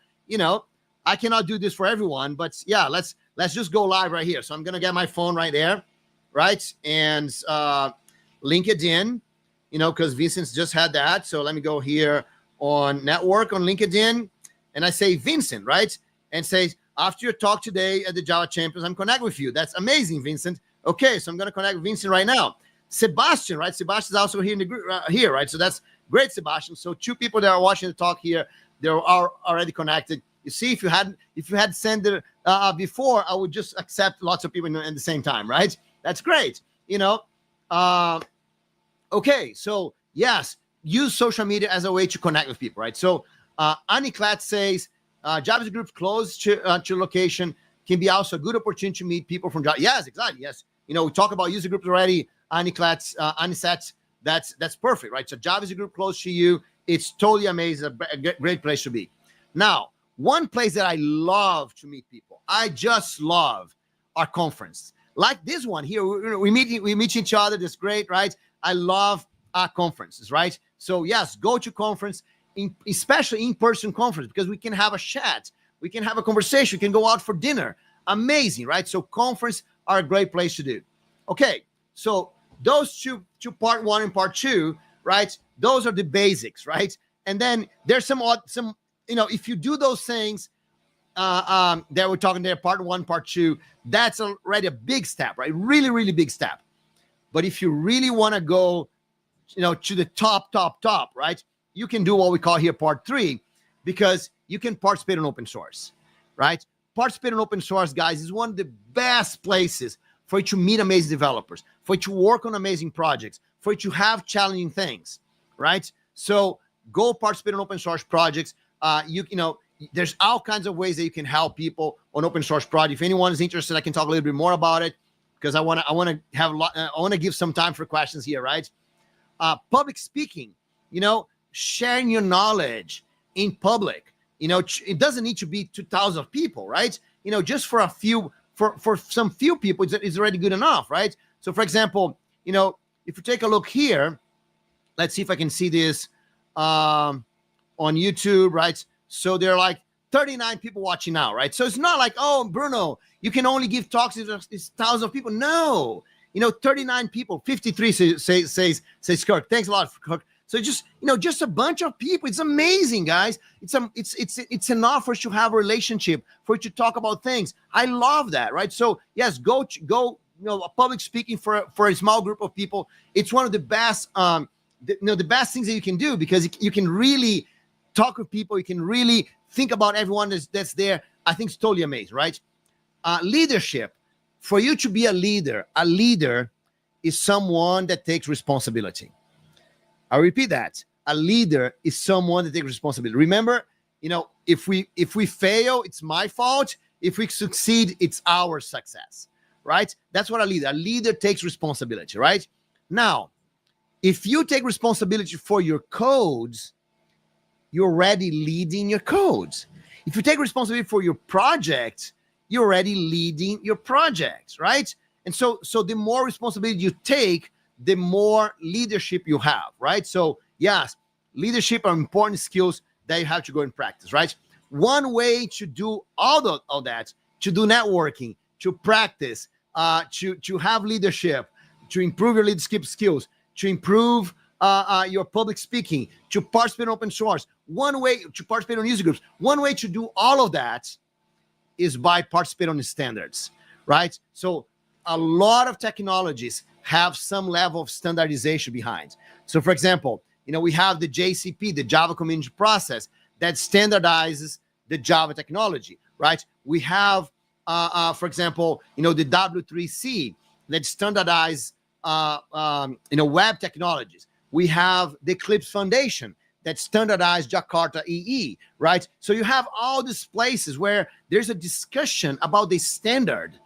I cannot do this for everyone, but yeah, let's just go live right here. So I'm gonna get my phone right there, right? And LinkedIn, because Vincent's just had that. So let me go here on network on LinkedIn, and I say Vincent, right? And say, after your talk today at the Java Champions, I'm connect with you. That's amazing, Vincent. Okay, so I'm gonna connect with Vincent right now. Sebastian, right? Sebastian's also here in the group here, right? So that's great, Sebastian. So 2 people that are watching the talk here, they are already connected. You see, if you had sent it before, I would just accept lots of people in the same time, right? That's great. Okay, so yes, use social media as a way to connect with people, right? So Aniklat says, Java groups close to location can be also a good opportunity to meet people from Java. Yes, exactly. Yes, we talk about user groups already. Anisat, that's perfect, right? So Java is a group close to you. It's totally amazing, a great place to be. Now, one place that I love to meet people, I just love our conference. Like this one here, we meet each other. That's great, right? I love our conferences, right? So yes, go to conference, especially in-person conference, because we can have a chat, we can have a conversation, we can go out for dinner. Amazing, right? So conference are a great place to do. Okay, so those two part 1 and part 2, right? Those are the basics, right? And then there's some if you do those things that we're talking there, part 1, part 2, that's already a big step, right? Really, really big step. But if you really want to go, to the top, right? You can do what we call here part 3, because you can participate in open source, right? Participate in open source, guys, is one of the best places for you to meet amazing developers, for you to work on amazing projects, for you to have challenging things, right? So go participate in open source projects. There's all kinds of ways that you can help people on open source projects. If anyone is interested, I can talk a little bit more about it, because I want to give some time for questions here, right? Public speaking, sharing your knowledge in public. It doesn't need to be 2,000 people, right? Just for a few, for some few people, it's already good enough, right? So, for example, if you take a look here, let's see if I can see this on YouTube, right? So there are like 39 people watching now, right? So it's not like, oh, Bruno, you can only give talks if it's thousands of people. No, 39 people, 53 says Kirk. Thanks a lot, Kirk. So just a bunch of people. It's amazing, guys. It's enough for us to have a relationship, for you to talk about things. I love that, right? So yes, go. Public speaking for a small group of people. It's one of the best, the best things that you can do, because you can really talk with people. You can really think about everyone that's there. I think it's totally amazing, right? Leadership. For you to be a leader is someone that takes responsibility. I repeat that. A leader is someone that takes responsibility. Remember, if we fail, it's my fault. If we succeed, it's our success, right? That's what a leader takes responsibility, right? Now, if you take responsibility for your codes, you're already leading your codes. If you take responsibility for your project, you're already leading your projects, right? And so the more responsibility you take, the more leadership you have, right? So yes, leadership are important skills that you have to go and practice, right? One way to do all that, to do networking, to practice, to have leadership, to improve your leadership skills, to improve your public speaking, to participate in open source. One way to participate in user groups. One way to do all of that is by participating on the standards, right? So a lot of technologies have some level of standardization behind. So for example, we have the JCP, the Java Community Process, that standardizes the Java technology, right? We have, for example, the W3C that standardize web technologies. We have the Eclipse Foundation that standardized Jakarta EE, right? So you have all these places where there's a discussion about the standard,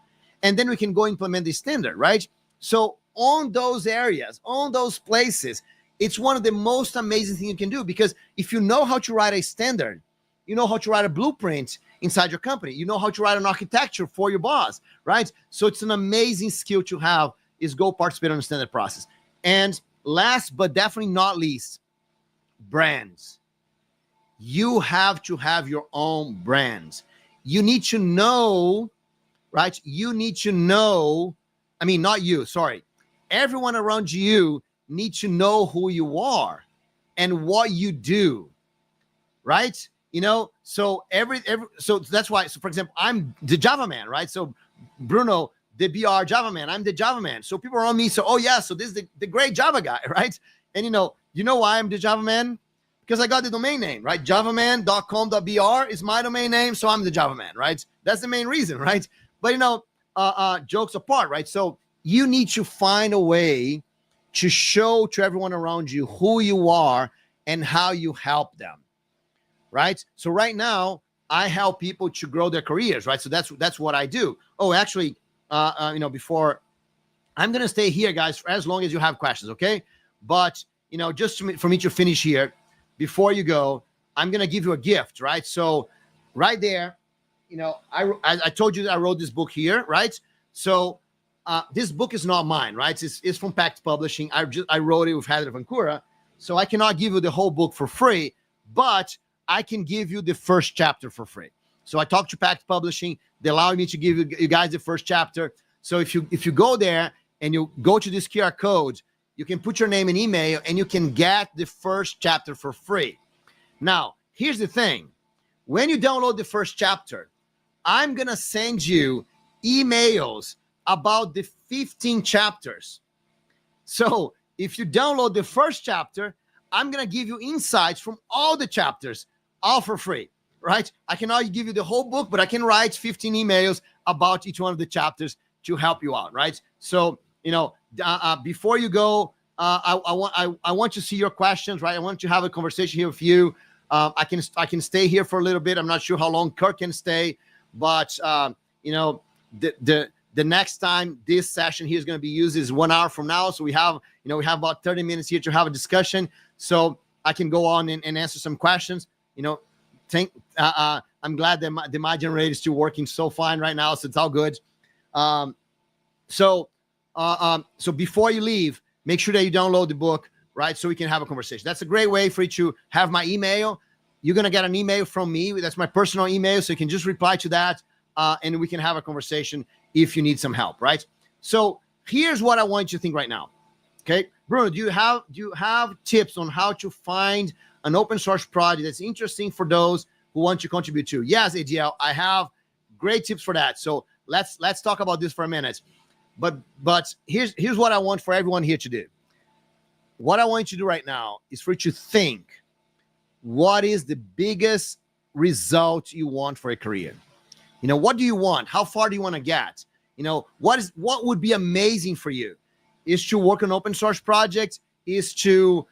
and then we can go implement the standard, right? So on those areas, on those places, it's one of the most amazing things you can do, because if you know how to write a standard, you know how to write a blueprint inside your company, you know how to write an architecture for your boss, right? So it's an amazing skill to have, is go participate in the standard process. And last but definitely not least, brands. You have to have your own brands. You need to know, right? You need to know, I mean, not you, sorry. Everyone around you needs to know who you are and what you do, right? So so that's why, so for example, I'm the Java man, right? So Bruno, the BR Java man, I'm the Java man. So people around me say, oh yeah, so this is the great Java guy, right? And you know why I'm the Java man? Because I got the domain name, right? javaman.com.br is my domain name, so I'm the Java man, right? That's the main reason, right? But jokes apart, right? So you need to find a way to show to everyone around you who you are and how you help them, right? So right now, I help people to grow their careers, right? So that's what I do. Oh, actually, before, I'm gonna stay here, guys, for as long as you have questions, okay? But just for me to finish here, before you go, I'm gonna give you a gift, right? So right there, I told you that I wrote this book here, right? So this book is not mine, right? It's from Pact Publishing. I wrote it with Heather Vancouver, so I cannot give you the whole book for free, but I can give you the first chapter for free. So I talked to Pact Publishing. They allowed me to give you guys the first chapter. So if you go there and you go to this QR code, you can put your name and email, and you can get the first chapter for free. Now, here's the thing. When you download the first chapter, I'm going to send you emails about the 15 chapters. So if you download the first chapter, I'm going to give you insights from all the chapters, all for free, right? I cannot give you the whole book, but I can write 15 emails about each one of the chapters to help you out, right? So, before you go, I want to see your questions, right? I want to have a conversation here with you. I can stay here for a little bit. I'm not sure how long Kirk can stay, but the next time this session here is going to be used is 1 hour from now. So we have about 30 minutes here to have a discussion. So I can go on and answer some questions. I'm glad that my generator is still working so fine right now. So it's all good. So before you leave, make sure that you download the book, right? So we can have a conversation. That's a great way for you to have my email. You're going to get an email from me. That's my personal email. So you can just reply to that. And we can have a conversation if you need some help, right? So here's what I want you to think right now. Okay, Bruno, do you have tips on how to find an open source project that's interesting for those who want to contribute to? Yes, ADL, I have great tips for that. So let's talk about this for a minute. But here's what I want for everyone here to do. What I want you to do right now is for you to think, what is the biggest result you want for a career? What do you want? How far do you want to get? What would be amazing for you? Is to work on open source projects? Is to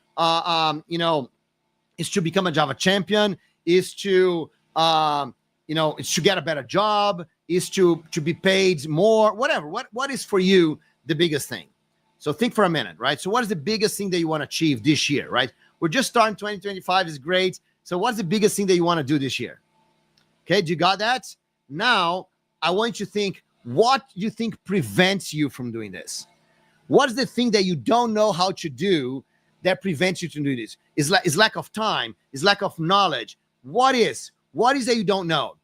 is to become a Java champion? Is to it's to get a better job? Is to be paid more? Whatever. What is for you the biggest thing? So think for a minute, right? So what is the biggest thing that you want to achieve this year, right? We're just starting 2025 is great. So what's the biggest thing that you want to do this year? Okay, do you got that? Now, I want you to think, what you think prevents you from doing this? What is the thing that you don't know how to do that prevents you from doing this? Is lack of time, is lack of knowledge. What is that you don't know?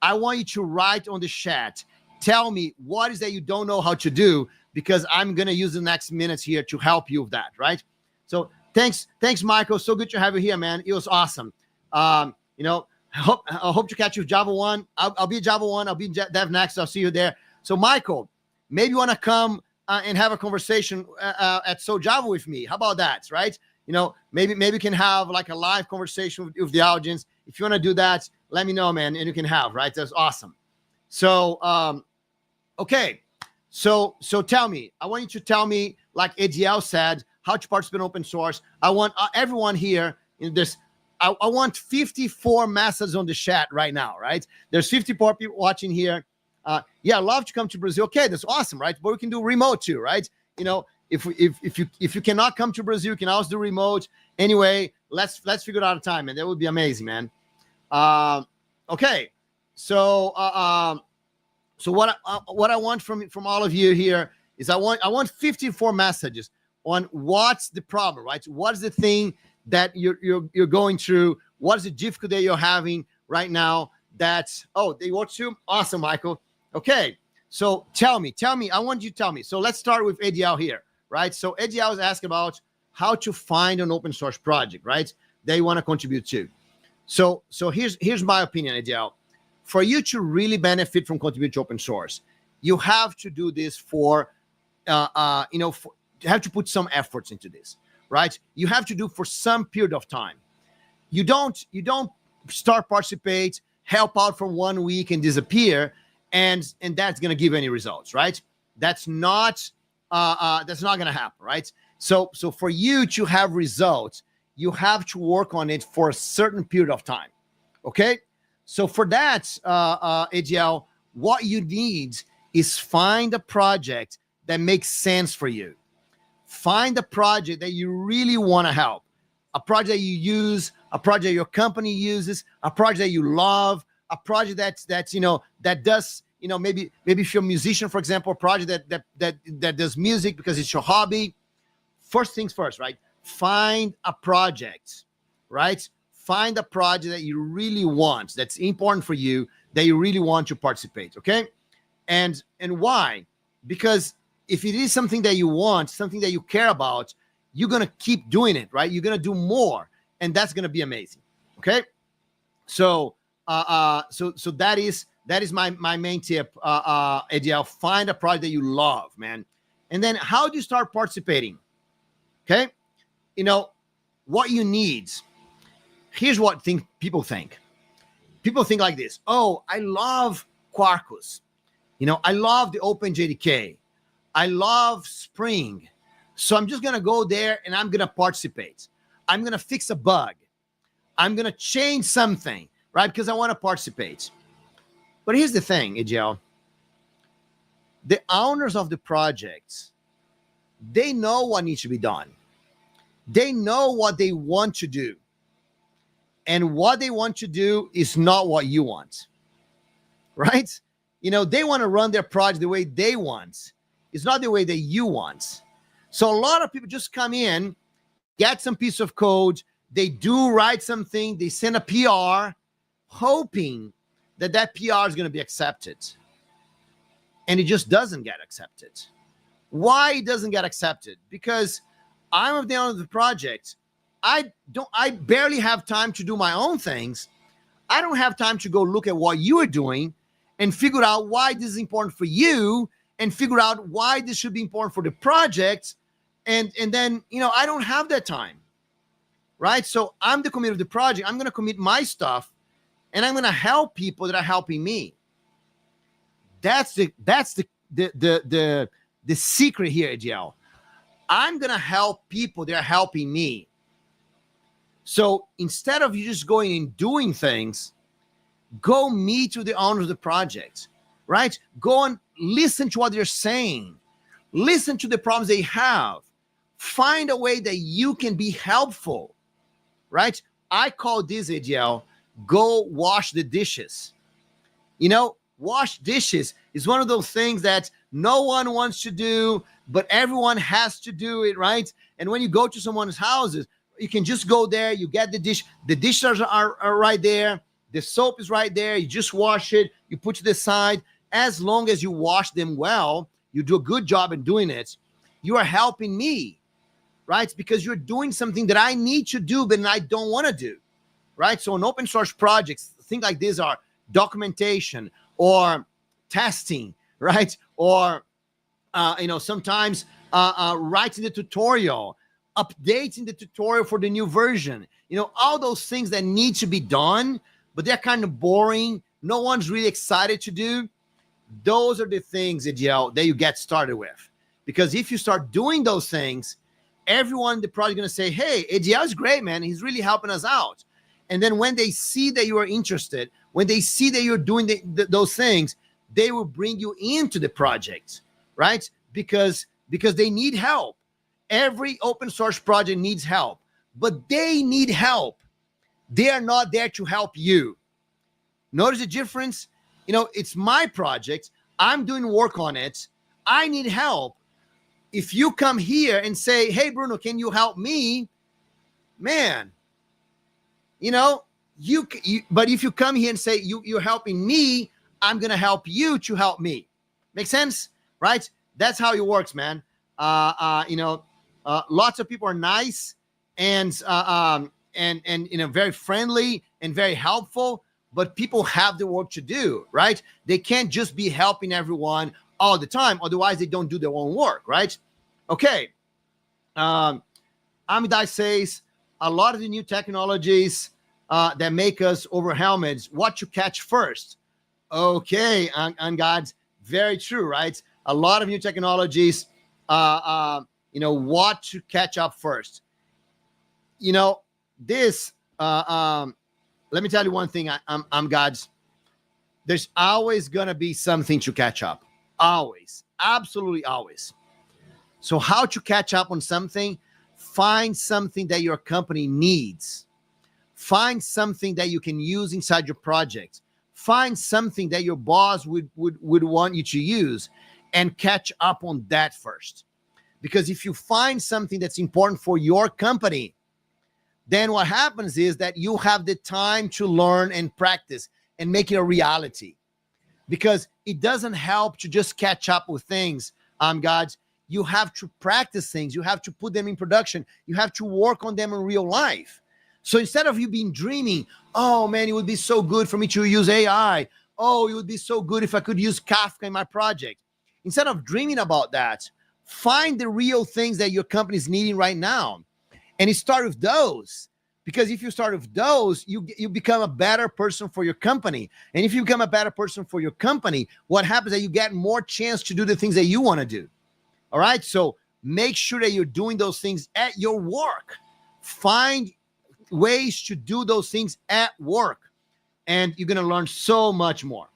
I want you to write on the chat. Tell me what is that you don't know how to do, because I'm going to use the next minutes here to help you with that, right? So thanks, Michael. So good to have you here, man. It was awesome. I hope to catch you with Java 1. I'll be Java 1. I'll be Dev Next. I'll see you there. So Michael, maybe you want to come and have a conversation at So Java with me. How about that, right? Maybe we can have like a live conversation with the audience. If you want to do that, let me know, man, and you can have, right? That's awesome. So, okay. So tell me, I want you to tell me, like ADL said, how to participate in open source. I want everyone here in this. I want 54 messages on the chat right now, right? There's 54 people watching here. Yeah, love to come to Brazil. Okay, that's awesome, right? But we can do remote too, right? You know, if you cannot come to Brazil, you can also do remote. Anyway, let's figure out a time, and that would be amazing, man. Okay, so so what I want from all of you here is I want 54 messages on what's the problem, right? What's the thing that you're going through? What's the difficulty you're having right now? That's they want to. Awesome, Michael. Okay, so tell me. I want you to tell me. So let's start with ADL here, right? So ADL is asking about how to find an open source project, right? They want to contribute to. So here's my opinion, ADL. For you to really benefit from contributing to open source, you have to do this for, you have to put some efforts into this, right? You have to do for some period of time. You don't start participate, help out for 1 week and disappear, and that's gonna give any results, right? That's not gonna happen, right? So for you to have results, you have to work on it for a certain period of time, okay? So for that, AGL, what you need is find a project that makes sense for you. Find a project that you really want to help, a project that you use, a project your company uses, a project that you love, a project that's that does, maybe if you're a musician, for example, a project that does music because it's your hobby. First things first, right? Find a project, right? Find a project that you really want, that's important for you, that you really want to participate, okay? And why? Because if it is something that you want, something that you care about, you're gonna keep doing it, right? You're gonna do more, and that's gonna be amazing, okay? So so that is my main tip, ADL. Find a project that you love, man. And then how do you start participating? Okay, what you need. Here's what people think. People think like this. Oh, I love Quarkus. I love the OpenJDK. I love Spring. So I'm just going to go there and I'm going to participate. I'm going to fix a bug. I'm going to change something, right? Because I want to participate. But here's the thing, AGL. The owners of the projects, they know what needs to be done. They know what they want to do. And what they want to do is not what you want, right? They want to run their project the way they want. It's not the way that you want. So a lot of people just come in, get some piece of code, they do write something, they send a PR, hoping that PR is going to be accepted. And it just doesn't get accepted. Why it doesn't get accepted? Because I'm at the end of the project. I barely have time to do my own things. I don't have time to go look at what you are doing and figure out why this is important for you and figure out why this should be important for the project. And then, I don't have that time, right? So I'm the committer of the project. I'm going to commit my stuff and I'm going to help people that are helping me. That's the secret here, AGL. I'm going to help people that are helping me. So instead of you just going and doing things, go meet with the owners of the project, right? Go and listen to what they're saying. Listen to the problems they have. Find a way that you can be helpful, right? I call this, AGL, go wash the dishes. Wash dishes is one of those things that no one wants to do, but everyone has to do it, right? And when you go to someone's houses, you can just go there, you get the dish, the dishes are right there, the soap is right there, you just wash it, you put it to the side. As long as you wash them well, you do a good job in doing it, you are helping me, right? Because you're doing something that I need to do, but I don't want to do, right? So in open source projects, things like this are documentation or testing, right? Or, sometimes writing the tutorial, updating the tutorial for the new version, all those things that need to be done, but they're kind of boring. No one's really excited to do. Those are the things that you get started with. Because if you start doing those things, everyone in the project is going to say, hey, ADL is great, man. He's really helping us out. And then when they see that you are interested, when they see that you're doing those things, they will bring you into the project, right? Because they need help. Every open source project needs help, but they need help. They are not there to help you. Notice the difference? It's my project. I'm doing work on it. I need help. If you come here and say, hey, Bruno, can you help me? Man, but if you come here and say, you're helping me, I'm going to help you to help me. Make sense? Right? That's how it works, man. Lots of people are nice and very friendly and very helpful, but people have the work to do, right? They can't just be helping everyone all the time. Otherwise, they don't do their own work, right? Okay. Amidai says, a lot of the new technologies that make us over helmets, what you catch first. Okay, on God's very true, right? A lot of new technologies, what to catch up first. This, let me tell you one thing, I'm God's. There's always going to be something to catch up. Always. Absolutely always. So how to catch up on something? Find something that your company needs. Find something that you can use inside your project. Find something that your boss would want you to use and catch up on that first. Because if you find something that's important for your company, then what happens is that you have the time to learn and practice and make it a reality. Because it doesn't help to just catch up with things, guys. You have to practice things. You have to put them in production. You have to work on them in real life. So instead of you being dreaming, oh man, it would be so good for me to use AI. Oh, it would be so good if I could use Kafka in my project. Instead of dreaming about that, find the real things that your company is needing right now. And you start with those. Because if you start with those, you become a better person for your company. And if you become a better person for your company, what happens is that you get more chance to do the things that you want to do. All right. So make sure that you're doing those things at your work. Find ways to do those things at work. And you're going to learn so much more.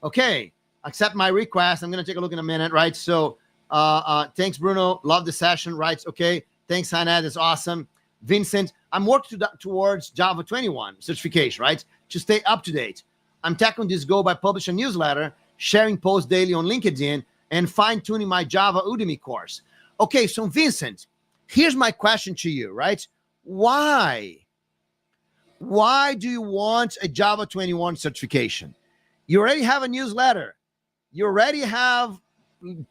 Okay. Accept my request. I'm going to take a look in a minute. Right. So thanks, Bruno. Love the session. Right. Okay. Thanks, Hannah. That's awesome. Vincent, I'm working towards Java 21 certification, right? To stay up to date. I'm tackling this goal by publishing a newsletter, sharing posts daily on LinkedIn, and fine-tuning my Java Udemy course. Okay, so Vincent, here's my question to you, right? Why? Why do you want a Java 21 certification? You already have a newsletter. You already have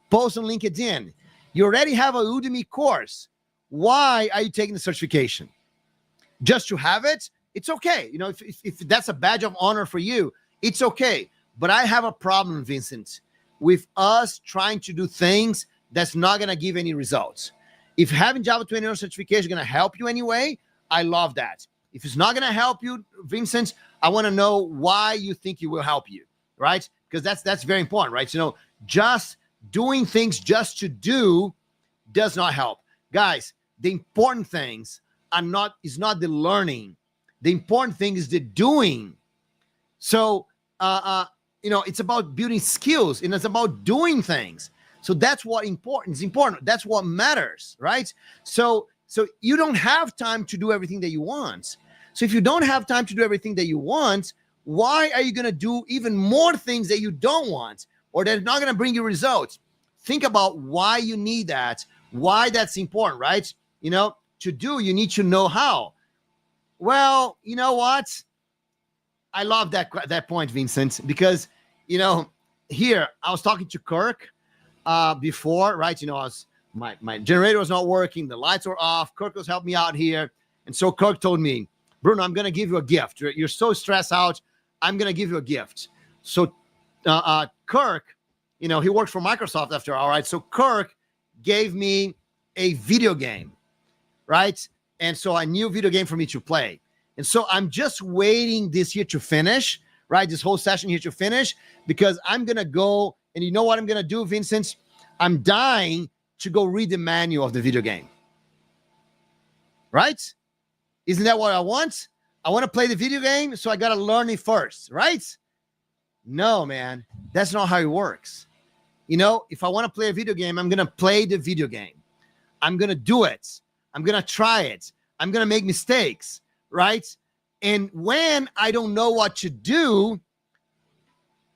posts on LinkedIn. You already have a Udemy course. Why are you taking the certification? Just to have it? It's okay. If that's a badge of honor for you, it's okay. But I have a problem, Vincent, with us trying to do things that's not going to give any results. If having Java 21 certification is going to help you anyway, I love that. If it's not going to help you, Vincent, I want to know why you think it will help you, right? Because that's very important, right? Just doing things just to do does not help. Guys, the important things is not the learning. The important thing is the doing. So, it's about building skills and it's about doing things. So that's what is important. That's what matters, right? So you don't have time to do everything that you want. So if you don't have time to do everything that you want, why are you going to do even more things that you don't want or that are not going to bring you results? Think about why you need that, why that's important, right? To do, you need to know how. Well, you know what? I love that point, Vincent, because, here I was talking to Kirk before, right? My generator was not working. The lights were off. Kirk was helping me out here. And so Kirk told me, Bruno, I'm going to give you a gift. You're so stressed out. I'm going to give you a gift. So Kirk, he works for Microsoft after all, right? So Kirk gave me a video game, right? And so a new video game for me to play. And so I'm just waiting this here to finish, right? This whole session here to finish, because I'm going to go, and you know what I'm going to do, Vincent? I'm dying to go read the manual of the video game. Right? Isn't that what I want? I want to play the video game, so I got to learn it first, right? No, man, that's not how it works. You know, if I want to play a video game, I'm going to play the video game. I'm going to do it. I'm going to try it. I'm going to make mistakes, right? And when I don't know what to do,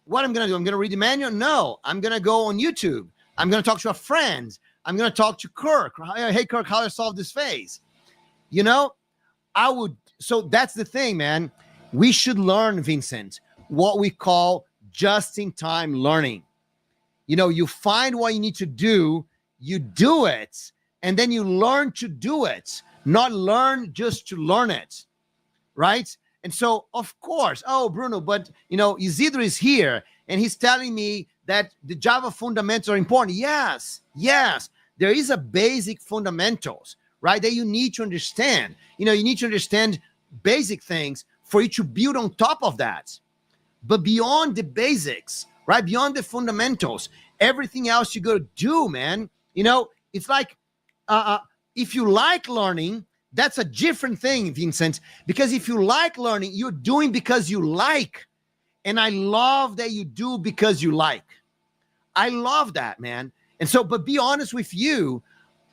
what I'm going to do? I'm going to read the manual? No, I'm going to go on YouTube. I'm going to talk to a friend. I'm going to talk to Kirk. Hey, Kirk, how do I solve this phase? You know, so that's the thing, man. We should learn, Vincent, what we call just-in-time learning. You know, you find what you need to do, you do it, and then you learn to do it, not learn just to learn it, right? And so, of course, oh, Bruno, but, you know, Isidro is here, and he's telling me that the Java fundamentals are important. Yes, there is a basic fundamentals, right, that you need to understand. You know, you need to understand basic things for you to build on top of that. But beyond the basics, right, beyond the fundamentals, everything else you got to do, man. You know, it's like if you like learning, that's a different thing, Vincent, because if you like learning, you're doing because you like. And I love that you do because you like. I love that, man. And so, but be honest with you,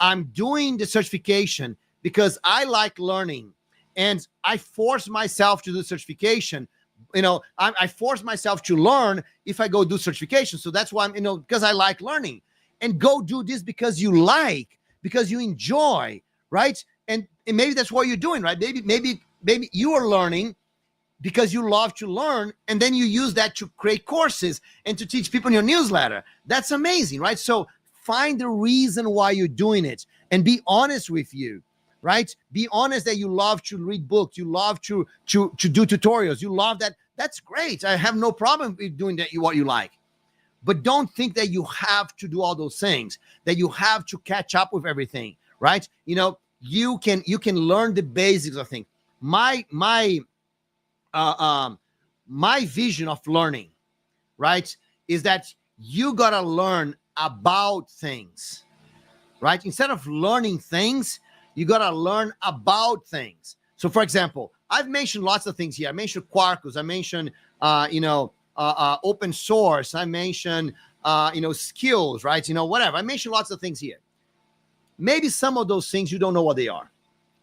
I'm doing the certification because I like learning, and I force myself to do certification. You know, I force myself to learn if I go do certification. So that's why I'm, you know, because I like learning. And go do this because you like, because you enjoy, right? And maybe that's what you're doing, right? Maybe you are learning because you love to learn, and then you use that to create courses and to teach people in your newsletter. That's amazing, right? So find the reason why you're doing it and be honest with you, right? Be honest that you love to read books, you love to do tutorials, you love that. That's great. I have no problem with doing that, what you like. But don't think that you have to do all those things, that you have to catch up with everything, right? You know, you can learn the basics of things. My vision of learning, right, is that you gotta learn about things, right? Instead of learning things, you gotta learn about things. So, for example, I've mentioned lots of things here. I mentioned Quarkus. I mentioned, open source. I mentioned, skills, right? You know, whatever. I mentioned lots of things here. Maybe some of those things you don't know what they are.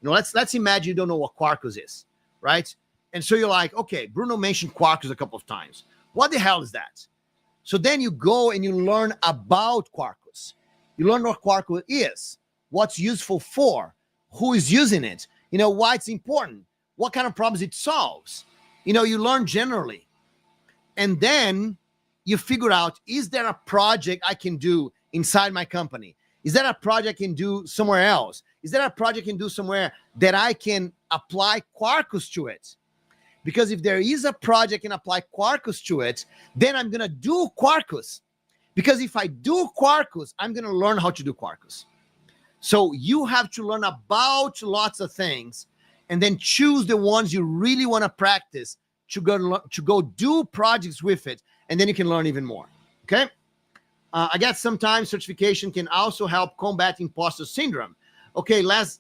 You know, let's imagine you don't know what Quarkus is, right? And so you're like, okay, Bruno mentioned Quarkus a couple of times. What the hell is that? So then you go and you learn about Quarkus. You learn what Quarkus is, what's useful for, who is using it, you know, why it's important, what kind of problems it solves. You know, you learn generally. And then you figure out, is there a project I can do inside my company? Is there a project I can do somewhere else? Is there a project I can do somewhere that I can apply Quarkus to it? Because if there is a project and apply Quarkus to it, then I'm going to do Quarkus. Because if I do Quarkus, I'm going to learn how to do Quarkus. So you have to learn about lots of things and then choose the ones you really want to practice to go do projects with it. And then you can learn even more. Okay. I guess sometimes certification can also help combat imposter syndrome. Okay. Les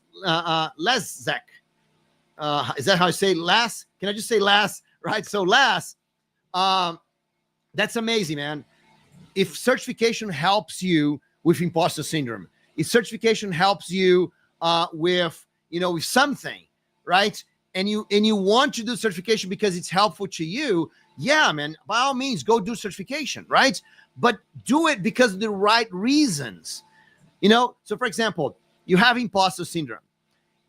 Zach. Is that how I say Les? Can I just say Les? Right. So Les, that's amazing, man. If certification helps you with imposter syndrome, if certification helps you with something, right? And you want to do certification because it's helpful to you, yeah, man, by all means, go do certification, right? But do it because of the right reasons. You know, so for example, you have imposter syndrome.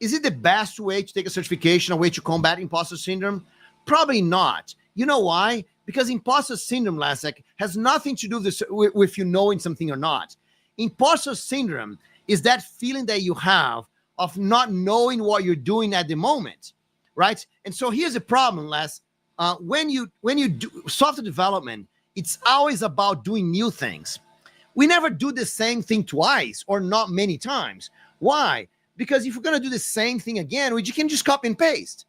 Is it the best way to take a certification, a way to combat imposter syndrome? Probably not. You know why? Because imposter syndrome, Lasek, has nothing to do with you knowing something or not. Imposter syndrome is that feeling that you have of not knowing what you're doing at the moment, right? And so here's the problem, Les. When you do software development, it's always about doing new things. We never do the same thing twice or not many times. Why? Because if we're going to do the same thing again, you can just copy and paste.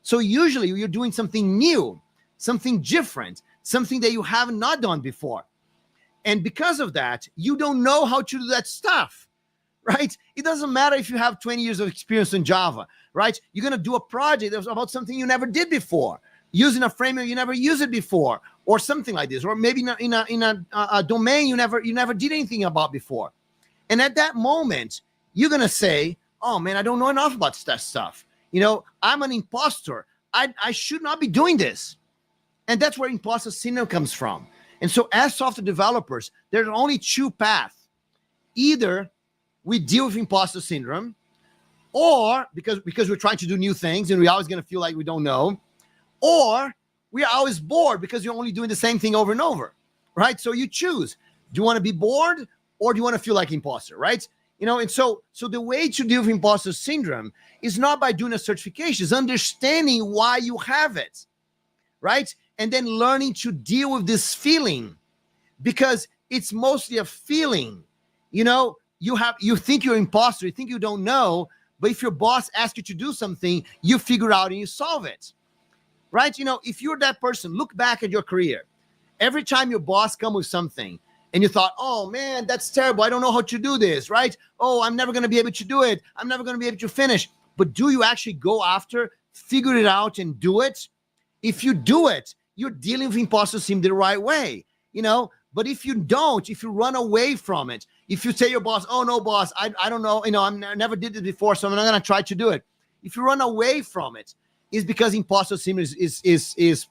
So usually you're doing something new, something different, something that you have not done before. And because of that, you don't know how to do that stuff, right? It doesn't matter if you have 20 years of experience in Java, right? You're going to do a project that's about something you never did before, using a framework you never used it before, or something like this, or maybe in a domain you never did anything about before. And at that moment, you're going to say, oh man, I don't know enough about that stuff. I'm an imposter. I should not be doing this. And that's where imposter syndrome comes from. And so as software developers, there's only two paths. Either we deal with imposter syndrome, or because we're trying to do new things and we're always going to feel like we don't know, or we are always bored because you're only doing the same thing over and over, right? So you choose. Do you want to be bored, or do you want to feel like imposter, right? And so the way to deal with imposter syndrome is not by doing a certification, it's understanding why you have it, right? And then learning to deal with this feeling, because it's mostly a feeling. You think you're an imposter, you think you don't know, but if your boss asks you to do something, you figure out and you solve it, right? If you're that person, look back at your career. Every time your boss comes with something and you thought, oh man, that's terrible, I don't know how to do this, right? Oh, I'm never going to be able to do it, I'm never going to be able to finish. But do you actually go after, figure it out and do it? If you do it, you're dealing with imposter syndrome the right way, But if you don't, if you run away from it, if you say to your boss, oh no, boss, I don't know, I never did this before, so I'm not going to try to do it. If you run away from it, it's because imposter syndrome is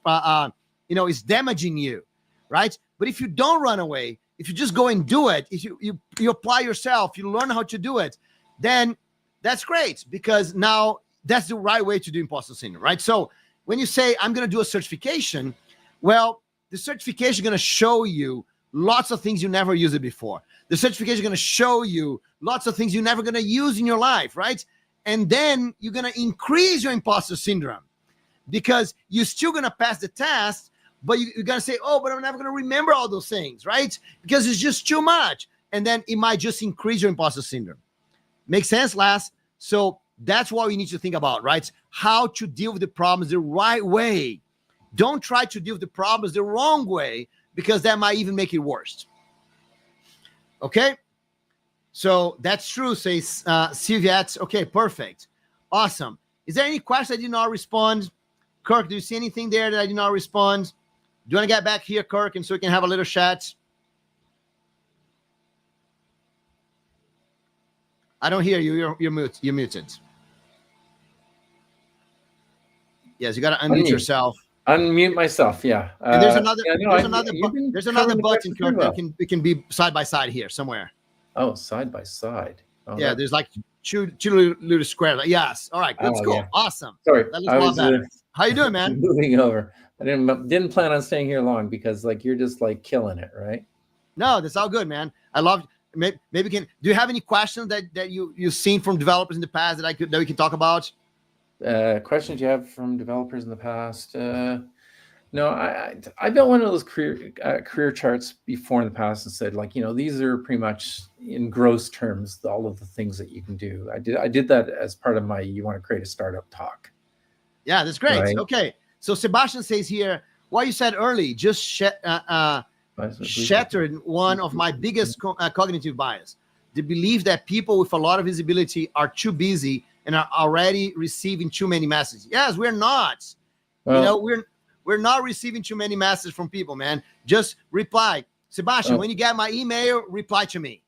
damaging you, right? But if you don't run away, if you just go and do it, if you apply yourself, you learn how to do it, then that's great, because now that's the right way to do imposter syndrome, right? So when you say, I'm going to do a certification, well, the certification is going to show you lots of things you never used it before. The certification is going to show you lots of things you're never going to use in your life, right? And then you're going to increase your imposter syndrome, because you're still going to pass the test, but you're going to say, oh, but I'm never going to remember all those things, right? Because it's just too much. And then it might just increase your imposter syndrome. Make sense, Laz? So that's what we need to think about, right? How to deal with the problems the right way. Don't try to deal with the problems the wrong way, because that might even make it worse. Okay? So that's true, says Sylviette. Okay, perfect. Awesome. Is there any question I did not respond? Kirk, do you see anything there that I did not respond? Do you want to get back here, Kirk, and so we can have a little chat? I don't hear you. You're muted. Yes, you got to unmute yourself. Unmute myself. Yeah. And there's another button, Kirk, that we can be side by side here somewhere. Oh, side by side. Oh, yeah, there's like two little squares. Yes. All right. Good. Cool. Yeah. Awesome. Sorry. How you doing, man? Moving over. I didn't plan on staying here long, because you're just killing it, right? No, that's all good, man. I love. Maybe we can. Do you have any questions that you've seen from developers in the past that we can talk about? Questions you have from developers in the past? No, I built one of those career charts before in the past and said, these are pretty much in gross terms all of the things that you can do. I did that as part of my "You Want to Create a Startup" talk. Yeah, that's great. Right? Okay, so Sebastian says here, what you said early just shattered one of my biggest cognitive bias: the belief that people with a lot of visibility are too busy and are already receiving too many messages. Yes, we're not. Well, we're not receiving too many messages from people, man. Just reply. Sebastian, when you get my email, reply to me.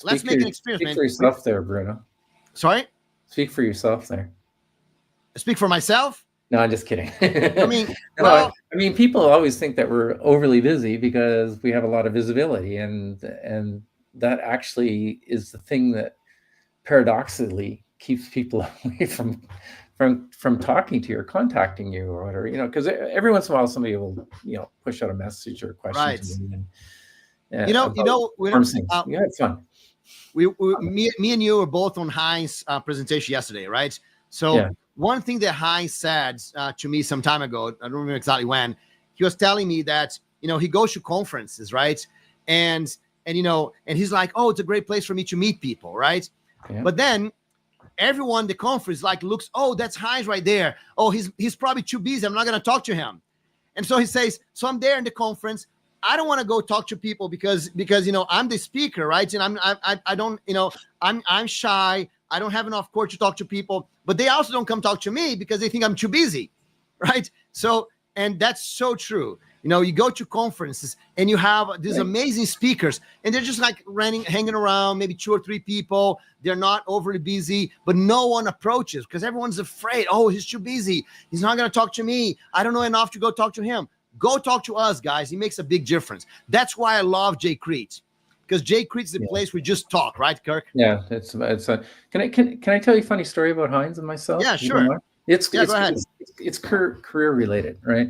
Let's make an experience, man. Speak for yourself there, Bruno. Sorry? Speak for yourself there. Speak for myself? No, I'm just kidding. I mean, people always think that we're overly busy because we have a lot of visibility, and that actually is the thing that paradoxically keeps people away from talking to you or contacting you or whatever, because every once in a while somebody will, push out a message or question to me. And, it's fun. Me and you were both on Heinz's presentation yesterday, right? So one thing that Heinz said to me some time ago, I don't remember exactly when, he was telling me that, he goes to conferences, right? And he's like, oh, it's a great place for me to meet people, right? Yeah. But then everyone in the conference looks, oh, that's Heinz right there. Oh, he's probably too busy, I'm not going to talk to him. And so he says, so I'm there in the conference, I don't want to go talk to people because I'm the speaker, right? And I don't, I'm shy. I don't have enough courage to talk to people, but they also don't come talk to me because they think I'm too busy, right? So, and that's so true. You go to conferences and you have these amazing speakers, and they're just like hanging around, maybe 2 or 3 people. They're not overly busy, but no one approaches because everyone's afraid. Oh, he's too busy. He's not going to talk to me. I don't know enough to go talk to him. Go talk to us, guys. He makes a big difference. That's why I love Jay Crete, because Jay Crete's the place we just talk, right, Kirk? Yeah, it's can I tell you a funny story about Heinz and myself? Yeah, sure. Go ahead. It's career related, right?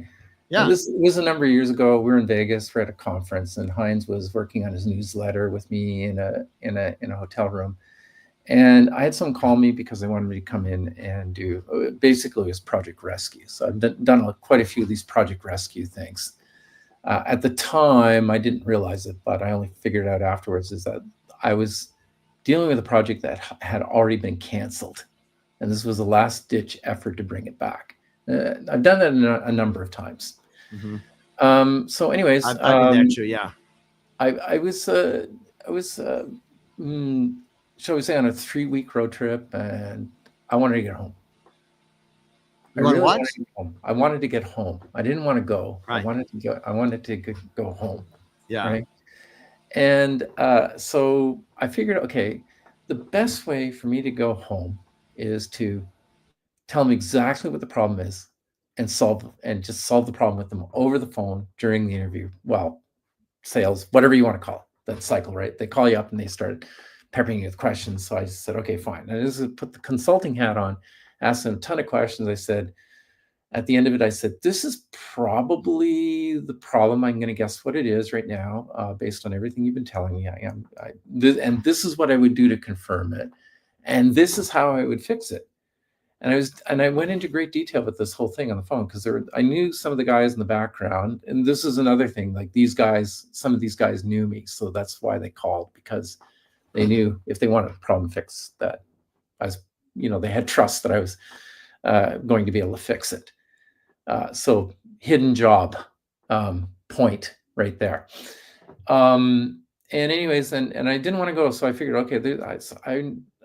Yeah. This was a number of years ago. We were in Vegas. We're at a conference, and Heinz was working on his newsletter with me in a hotel room. And I had someone call me because they wanted me to come in and do basically it was project rescue. So I've done quite a few of these project rescue things. At the time, I didn't realize it, but I only figured out afterwards is that I was dealing with a project that had already been canceled. And this was a last ditch effort to bring it back. I've done that a number of times. Mm-hmm. So anyways, I've been there too. Yeah. I was shall we say on a 3-week road trip, and I wanted to get home. You wanted what? Wanted to get home. I wanted to get home. I didn't want to go. Right. I wanted to go home. Yeah. Right. And so I figured, okay, the best way for me to go home is to tell them exactly what the problem is and just solve the problem with them over the phone during the interview. Well, sales, whatever you want to call it, that cycle, right? They call you up and they start peppering you with questions. So I just said, okay, fine. And I just put the consulting hat on, asked them a ton of questions. I said, at the end of it, I said, this is probably the problem. I'm going to guess what it is right now, based on everything you've been telling me. And this is what I would do to confirm it. And this is how I would fix it. And I went into great detail with this whole thing on the phone because I knew some of the guys in the background. And this is another thing, like some of these guys knew me. So that's why they called, because they knew if they wanted a problem fixed that they had trust that I was going to be able to fix it. So hidden job point right there. And anyways, and I didn't want to go. So I figured, okay,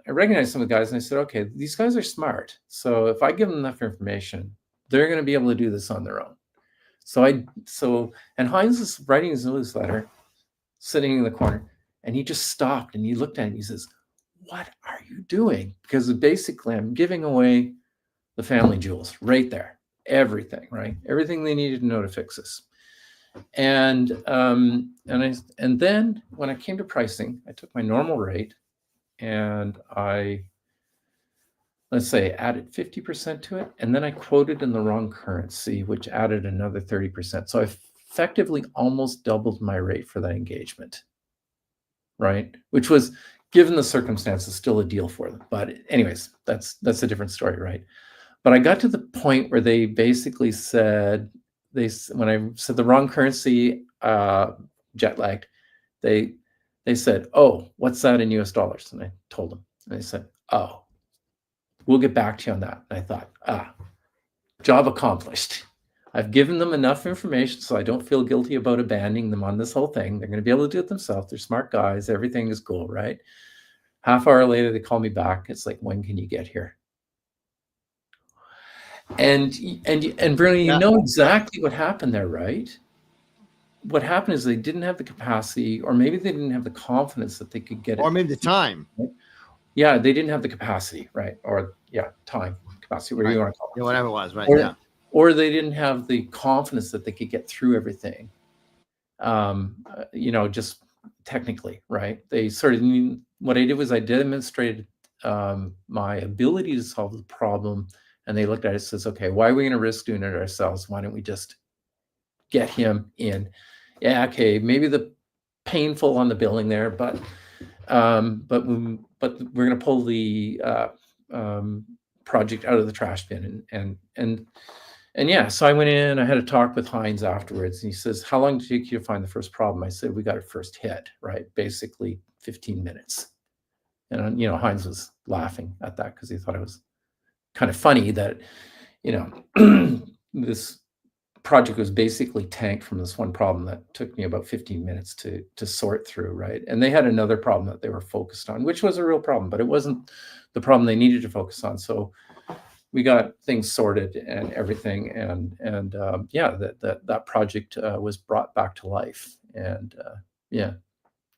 I recognized some of the guys and I said, okay, these guys are smart. So if I give them enough information, they're going to be able to do this on their own. And Heinz is writing his newsletter, sitting in the corner, and he just stopped and he looked at it and he says, what are you doing? Because basically I'm giving away the family jewels right there. Everything, right? Everything they needed to know to fix this. And then when I came to pricing, I took my normal rate and I, let's say, added 50% to it. And then I quoted in the wrong currency, which added another 30%. So I effectively almost doubled my rate for that engagement, right? Which was, given the circumstances, still a deal for them. But anyways, that's a different story, right? But I got to the point where they basically said, when I said the wrong currency, jet lagged, they said, oh, what's that in US dollars? And I told them, and they said, oh, we'll get back to you on that. And I thought, job accomplished. I've given them enough information so I don't feel guilty about abandoning them on this whole thing. They're going to be able to do it themselves. They're smart guys. Everything is cool, right? Half hour later, they call me back. It's like, when can you get here? And Bruno, you know exactly what happened there, right? What happened is they didn't have the capacity, or maybe they didn't have the confidence that they could get it. Or maybe the time. Right? Yeah, they didn't have the capacity, right? Or time, capacity, whatever you want to call it. Yeah, whatever it was, right? Or they didn't have the confidence that they could get through everything. Just technically, right? They sort of knew. What I did was I demonstrated my ability to solve the problem. And they looked at it and says, okay, why are we going to risk doing it ourselves? Why don't we just get him in? Yeah, okay, maybe the painful on the billing there, but we're going to pull the project out of the trash bin. And yeah, so I went in, I had a talk with Heinz afterwards, and he says, how long did it take you to find the first problem? I said, we got it first hit, right? Basically 15 minutes. And, Heinz was laughing at that because he thought it was kind of funny that, this project was basically tanked from this one problem that took me about 15 minutes to sort through, right? And they had another problem that they were focused on, which was a real problem, but it wasn't the problem they needed to focus on. So we got things sorted and everything, and yeah, that project was brought back to life, and yeah,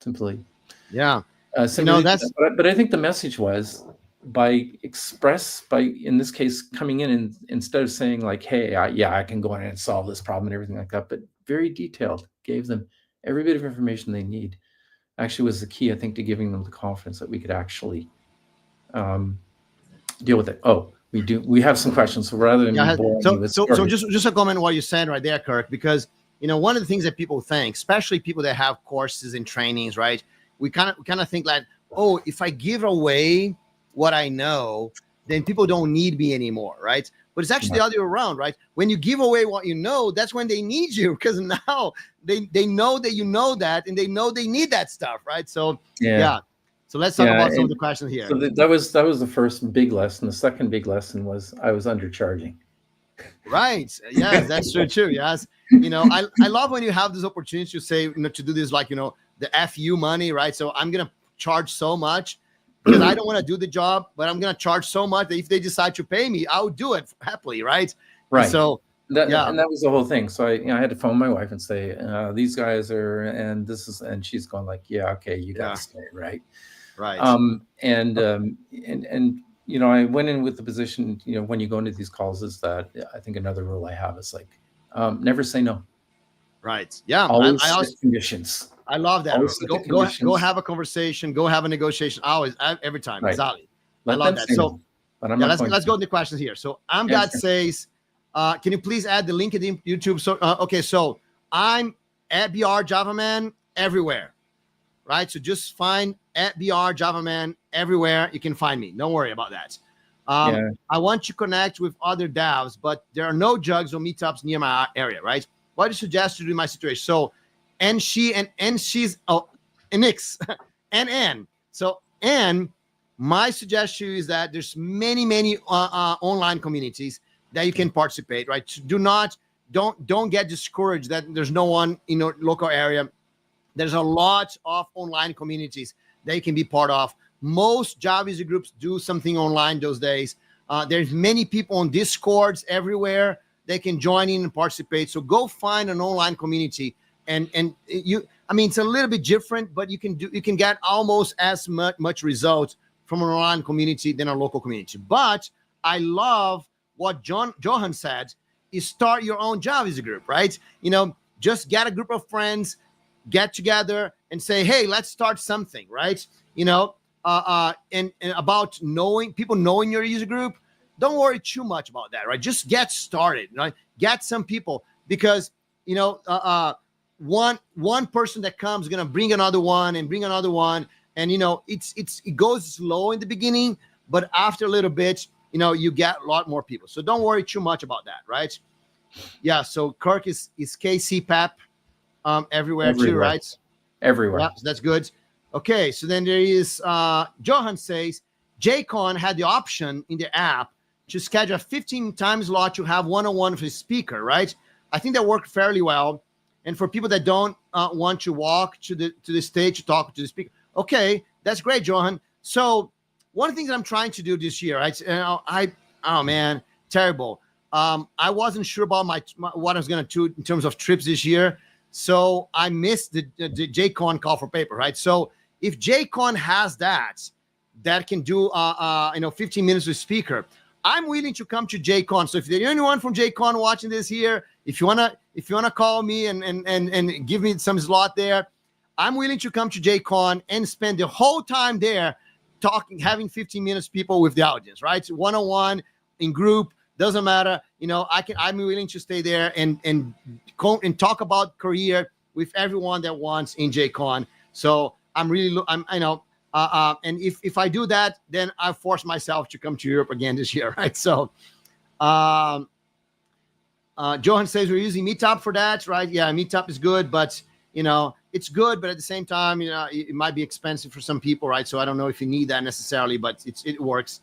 simply. Yeah. Simply, That's but I think the message was by in this case coming in and instead of saying like, hey, I can go in and solve this problem and everything like that, but very detailed, gave them every bit of information they need, actually was the key, I think, to giving them the confidence that we could actually deal with it. Oh, we have some questions, so rather than me boring you with so just a comment on what you said right there, Kirk, because one of the things that people think, especially people that have courses and trainings, right? We kind of think like, oh, if I give away what I know, then people don't need me anymore, right? But it's actually the other way around, right? When you give away what you know, that's when they need you, because now they know that you know that, and they know they need that stuff, right? So yeah. So let's talk about some of the questions here. So that was the first big lesson. The second big lesson was I was undercharging. Right. Yes, that's true too. Yes. I love when you have this opportunity to say, to do this, like, the FU money, right? So I'm going to charge so much because I don't want to do the job, but I'm going to charge so much that if they decide to pay me, I'll do it happily. Right. Right. And so, and that was the whole thing. So I had to phone my wife and say, these guys are, and she's going like, yeah, okay, you got to stay. Right. Right. And I went in with the position, when you go into these calls, is that I think another rule I have is like, never say no. Right. Yeah. Always set conditions. I love that. Go have a conversation. Go have a negotiation. Always, every time. Right. Exactly. I love that. So, let's go to the questions here. So, Amgad says, can you please add the link in the YouTube? So, okay. So, I'm at BR JavaMan everywhere. Right. So, just find at BR JavaMan everywhere. You can find me. Don't worry about that. I want to connect with other devs, but there are no jugs or meetups near my area. Right. What do you suggest to do in my situation? So, she's Nix NN. So, my suggestion is that there's many online communities that you can participate. Right. Don't get discouraged that there's no one in your local area. There's a lot of online communities that you can be part of. Most Java user groups do something online those days. There's many people on Discords everywhere. They can join in and participate. So go find an online community, and it's a little bit different, but you can get almost as much results from an online community than a local community. But I love what Johan said, is start your own Java user group, right? Just get a group of friends, get together and say, hey, let's start something, right? And about people knowing your user group, don't worry too much about that, right? Just get started, right? Get some people, because one person that comes is gonna bring another one and bring another one, and it goes slow in the beginning, but after a little bit, you get a lot more people. So don't worry too much about that, right? Yeah. So Kirk is KCPAP everywhere too, right? Everywhere. Yeah, so that's good. Okay, so then there is Johan says JCon had the option in the app to schedule a 15 time slot to have one-on-one with the speaker, right? I think that worked fairly well. And for people that don't want to walk to the stage to talk to the speaker, okay, that's great, Johan. So one of the things that I'm trying to do this year, right? Oh man, terrible. I wasn't sure about what I was going to do in terms of trips this year. So I missed the JCon call for paper, right? So if JCon has that can do 15 minutes with speaker, I'm willing to come to JCon. So if there's anyone from JCon watching this here, if you wanna call me and give me some slot there, I'm willing to come to JCon and spend the whole time there talking, having 15 minutes people with the audience, right? So one-on-one, in group, doesn't matter. I'm willing to stay there and talk about career with everyone that wants in JCon. So and if I do that, then I force myself to come to Europe again this year, right? So, Johan says we're using Meetup for that, right? Yeah, Meetup is good, but it's good, but at the same time, it might be expensive for some people, right? So I don't know if you need that necessarily, but it works.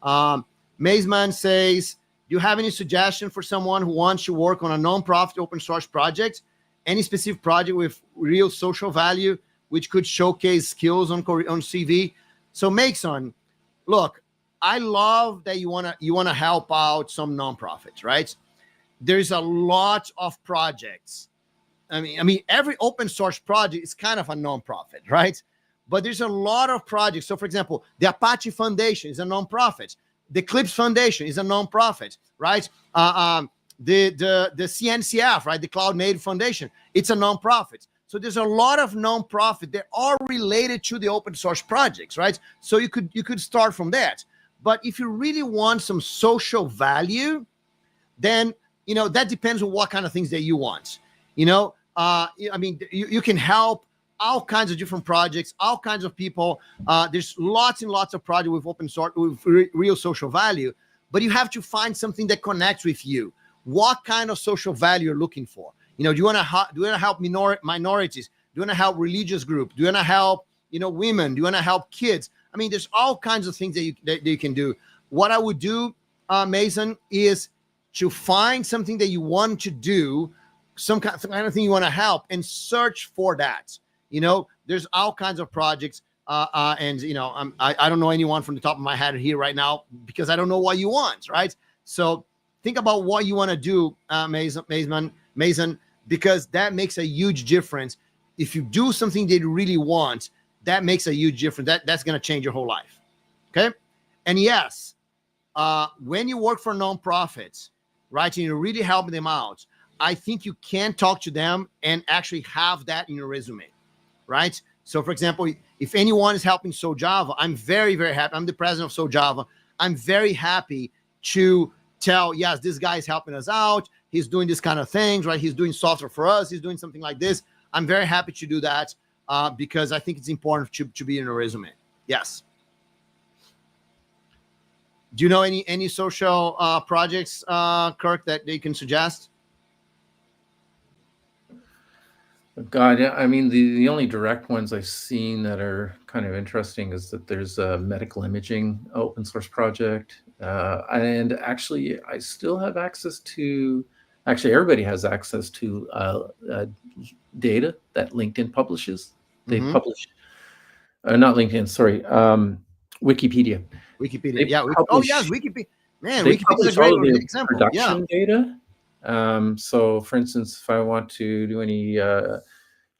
Mazeman says, you have any suggestion for someone who wants to work on a non-profit open source project, any specific project with real social value, which could showcase skills on CV? So Mason, look, I love that you wanna help out some nonprofits, right? There's a lot of projects. I mean, every open source project is kind of a nonprofit, right? But there's a lot of projects. So, for example, the Apache Foundation is a nonprofit. The Eclipse Foundation is a nonprofit, right? The CNCF, right? The Cloud Native Foundation, it's a nonprofit. So there's a lot of nonprofit that are related to the open source projects, right? So you could start from that. But if you really want some social value, then that depends on what kind of things that you want. I mean, you can help all kinds of different projects, all kinds of people. There's lots and lots of projects with open source, with real social value, but you have to find something that connects with you. What kind of social value you're looking for? Do you want to help minorities? Do you want to help religious groups? Do you want to help, women? Do you want to help kids? I mean, there's all kinds of things that you can do. What I would do, Mason, is to find something that you want to do, some kind of thing you want to help, and search for that. There's all kinds of projects, and I don't know anyone from the top of my head here right now because I don't know what you want, right? So think about what you want to do, Mason, because that makes a huge difference. If you do something that you really want, that makes a huge difference. That's going to change your whole life. Okay. And yes, when you work for nonprofits, right, and you're really helping them out, I think you can talk to them and actually have that in your resume, right? So, for example, if anyone is helping SoJava, I'm very, very happy. I'm the president of SoJava. I'm very happy to tell, yes, this guy is helping us out. He's doing this kind of things, right? He's doing software for us. He's doing something like this. I'm very happy to do that because I think it's important to be in a resume. Yes. Do you know any social projects, Kirk, that you can suggest? God, yeah, I mean, the only direct ones I've seen that are kind of interesting is that there's a medical imaging open source project. And actually, I still have access to, everybody has access to data that LinkedIn publishes. They publish, not LinkedIn, sorry, Wikipedia. Wikipedia, yeah. Yes, Wikipedia. Man, they Wikipedia is a great example. Production data. So, for instance, if I want to do any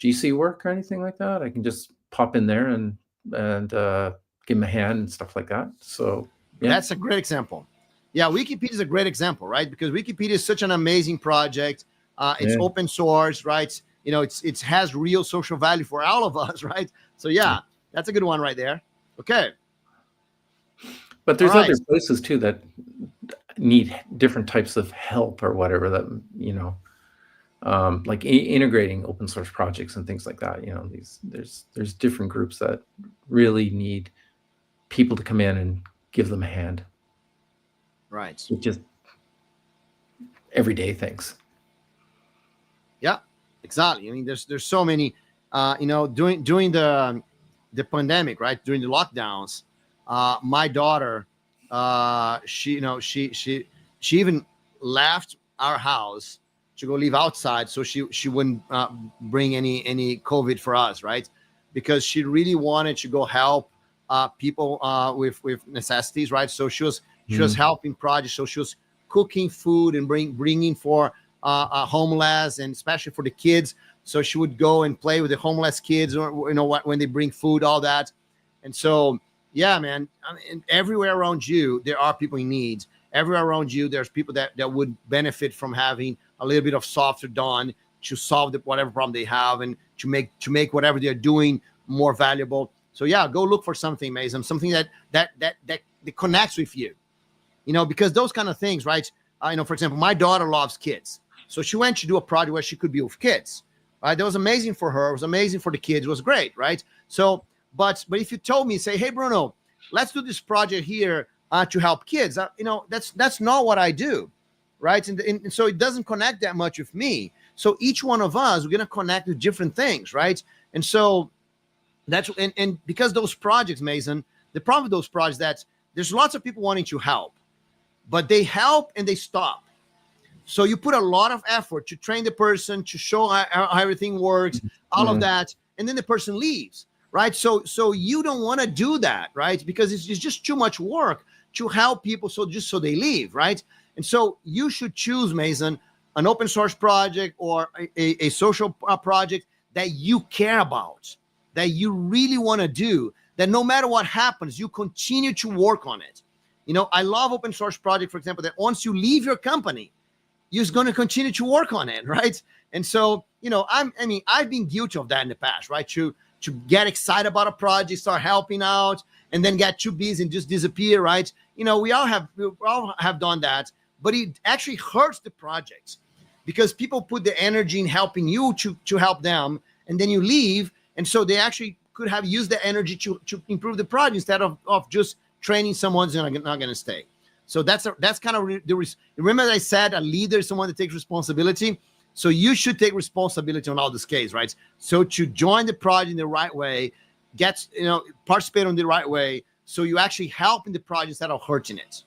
GC work or anything like that, I can just pop in there and give them a hand and stuff like that. So, yeah. That's a great example. Yeah, Wikipedia is a great example, right? Because Wikipedia is such an amazing project. It's open source, right? It has real social value for all of us, right? So, yeah, that's a good one right there. Okay. But there's other places too that need different types of help or whatever that, like integrating open source projects and things like that. There's different groups that really need people to come in and give them a hand. Right. With just everyday things. Yeah, exactly. I mean, there's so many, during the pandemic, right? During the lockdowns, my daughter, she even left our house to go live outside so she wouldn't bring any COVID for us, right? Because she really wanted to go help people with necessities, right? So she was helping projects. So she was cooking food and bringing for homeless, and especially for the kids. So she would go and play with the homeless kids, or when they bring food, all that. And so, yeah, man, I mean, everywhere around you, there are people in need. Everywhere around you, there's people that would benefit from having a little bit of software done to solve whatever problem they have and to make whatever they're doing more valuable. So yeah, go look for something, Mason, something that connects with you, because those kind of things, right? For example, my daughter loves kids. So she went to do a project where she could be with kids, right? That was amazing for her. It was amazing for the kids. It was great, right? So, but if you told me, say, hey, Bruno, let's do this project here to help kids, that's not what I do, right? And so it doesn't connect that much with me. So each one of us, we're going to connect with different things, right? And so that's, because those projects, Mason, the problem with those projects, that there's lots of people wanting to help, but they help and they stop. So you put a lot of effort to train the person, to show how everything works, all of that, and then the person leaves, right? So you don't want to do that, right? Because it's just too much work to help people so they leave, right? And so you should choose, Mason, an open source project or a social project that you care about, that you really want to do, that no matter what happens, you continue to work on it. I love open source project, for example, that once you leave your company, you're going to continue to work on it, right? And so, I've been guilty of that in the past, right? To get excited about a project, start helping out, and then get too busy and just disappear, right? We all have done that, but it actually hurts the project because people put the energy in helping you to help them, and then you leave, and so they actually could have used the energy to improve the project instead of just training someone who's not going to stay. So that's kind of remember I said a leader is someone that takes responsibility. So you should take responsibility on all this case, right? So to join the project in the right way, participate in the right way, so you actually help in the project instead of hurting it.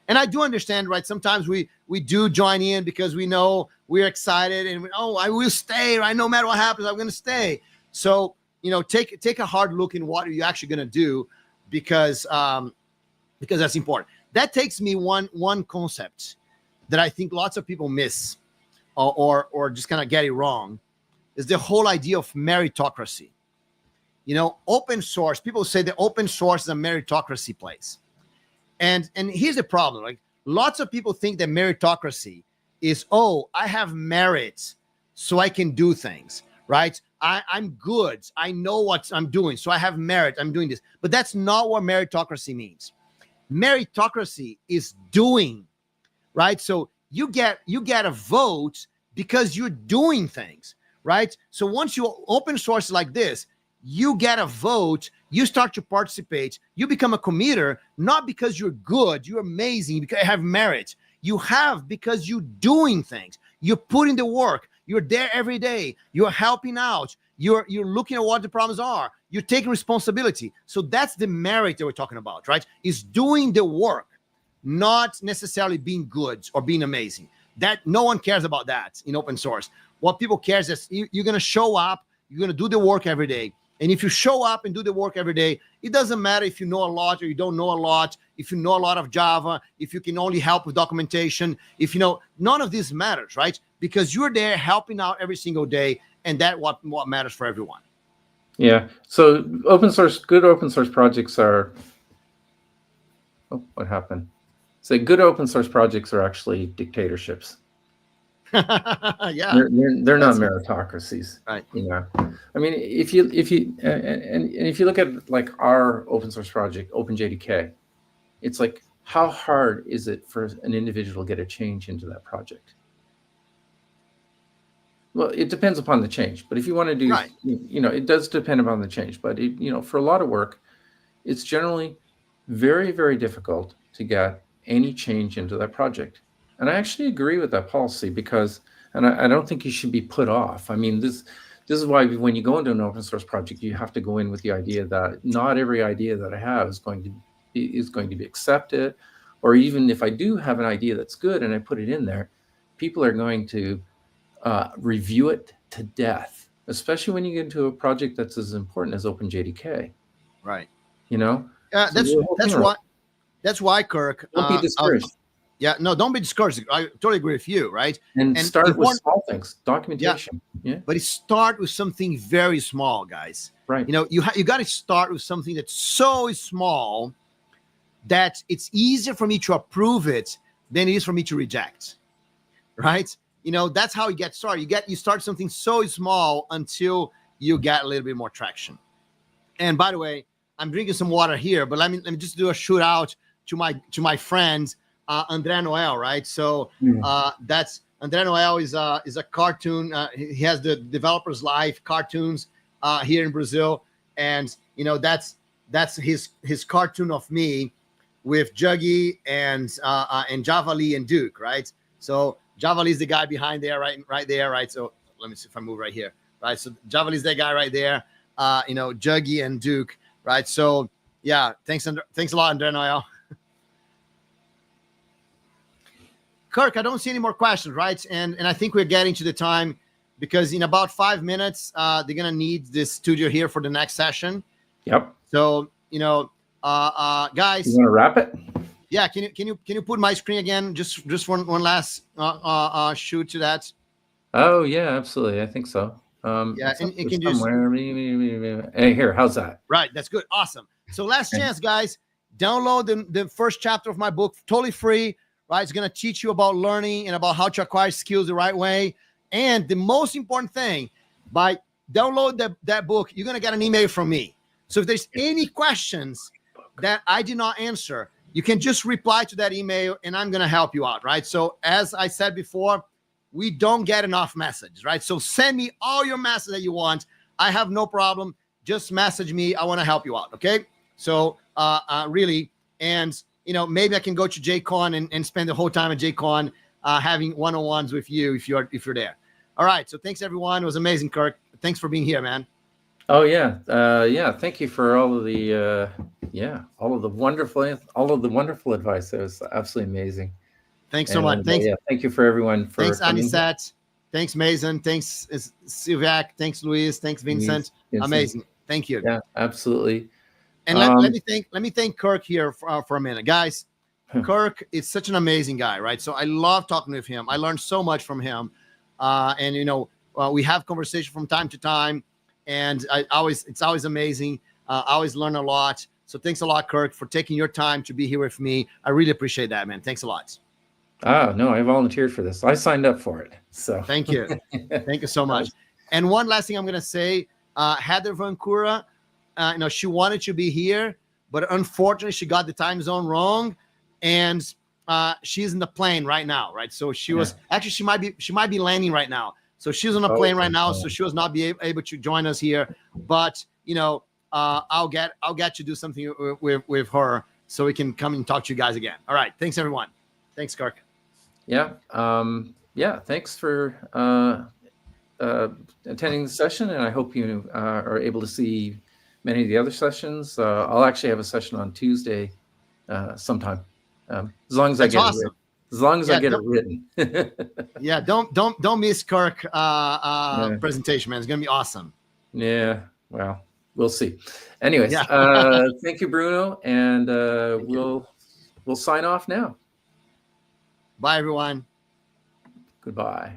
And I do understand, right? Sometimes we do join in because we know we're excited and I will stay, right? No matter what happens, I'm going to stay. So take a hard look in what are you actually going to do, because that's important. That takes me one concept that I think lots of people miss or just kind of get it wrong, is the whole idea of meritocracy. Open source, people say that open source is a meritocracy place. And here's the problem, like lots of people think that meritocracy is, I have merit, so I can do things, right? I'm good. I know what I'm doing, so I have merit. I'm doing this. But that's not what meritocracy means. Meritocracy is doing, right? So you get a vote because you're doing things, right? So once you open source like this, you get a vote, you start to participate, you become a committer, not because you're good, you're amazing, because you have merit. You have because you're doing things. You're putting the work. You're there every day. You're helping out. You're looking at what the problems are. You're taking responsibility. So that's the merit that we're talking about, right? Is doing the work, not necessarily being good or being amazing. That no one cares about that in open source. What people care is that you're going to show up, you're going to do the work every day. And if you show up and do the work every day, it doesn't matter if you know a lot or you don't know a lot, if you know a lot of Java, if you can only help with documentation, none of this matters, right? Because you're there helping out every single day, and that's what matters for everyone. Yeah. So good open source projects are, what happened? So good open source projects are actually dictatorships. Yeah. They're not meritocracies. Right. I mean, if you look at like our open source project, OpenJDK, it's like, how hard is it for an individual to get a change into that project? Well, it depends upon the change, but if you want to do, right, it does depend upon the change, but for a lot of work, it's generally very, very difficult to get any change into that project. And I actually agree with that policy because, and I don't think you should be put off. I mean, this is why when you go into an open source project, you have to go in with the idea that not every idea that I have is going to be accepted, or even if I do have an idea that's good and I put it in there, people are going to review it to death, especially when you get into a project that's as important as OpenJDK. Right. So that's why, Kirk. Don't be discouraged. Don't be discouraged. I totally agree with you, right? And start with small things, documentation. Yeah. But it start with something very small, guys. Right. You got to start with something that's so small that it's easier for me to approve it than it is for me to reject. Right? That's how you get started. You start something so small until you get a little bit more traction. And by the way, I'm drinking some water here, but let me just do a shout out to my friend André Noel, right? So that's André Noel is a cartoon. He has the Developer's Life cartoons here in Brazil, and that's his cartoon of me with Juggy and Javali and Duke, right? So Javali is the guy behind there, right there, right? So let me see if I move right here, right? So Javali is that guy right there, Juggy and Duke, right? So yeah, thanks a lot, André Noel. Kirk, I don't see any more questions, right? And I think we're getting to the time, because in about 5 minutes, they're gonna need this studio here for the next session. Yep. So guys, You want to wrap it? yeah. Can you put my screen again? Just one last shoot to that. Oh yeah, absolutely. I think so. Yeah, and it can somewhere. Hey, here, how's that? Right, that's good, awesome. So last chance, guys. Download the first chapter of my book, totally free. Right, it's gonna teach you about learning and about how to acquire skills the right way. And the most important thing, by download that book, you're gonna get an email from me. So if there's any questions that I did not answer, you can just reply to that email and I'm going to help you out, right? So as I said before, we don't get enough messages, right? So send me all your messages that you want. I have no problem. Just message me. I want to help you out, okay? So really, and maybe I can go to JCon and spend the whole time at JCon having one-on-ones with you if you're there. All right, so thanks everyone. It was amazing, Kirk. Thanks for being here, man. Oh yeah, yeah. Thank you for all of the all of the wonderful advice. That was absolutely amazing. Thanks so much. Thanks. Thank you for everyone. Thanks, Anisette. Thanks, Mason. Thanks, Sylvac. Thanks, Luis. Thanks, Vincent. Amazing. Thank you. Yeah, absolutely. And let me thank Kirk here for a minute, guys. Kirk is such an amazing guy, right? So I love talking with him. I learned so much from him, and we have conversation from time to time. And it's always amazing. I always learn a lot. So thanks a lot, Kirk, for taking your time to be here with me. I really appreciate that, man. Thanks a lot. Oh, no, I volunteered for this. I signed up for it. So thank you. Thank you so much. And one last thing I'm going to say, Heather Vancouver, she wanted to be here, but unfortunately she got the time zone wrong. And she's in the plane right now, right? So she might be landing right now. So she's on a plane right now, so she was not able to join us here. But I'll get to do something with her so we can come and talk to you guys again. All right, thanks everyone. Thanks, Kirk. Yeah, thanks for attending the session, and I hope you are able to see many of the other sessions. I'll actually have a session on Tuesday sometime, as long as I get it written. As long as I get it written. Yeah, don't miss Kirk presentation, man. It's gonna be awesome. Yeah, well, we'll see. Anyways, thank you, Bruno, and we'll sign off now. Bye, everyone. Goodbye.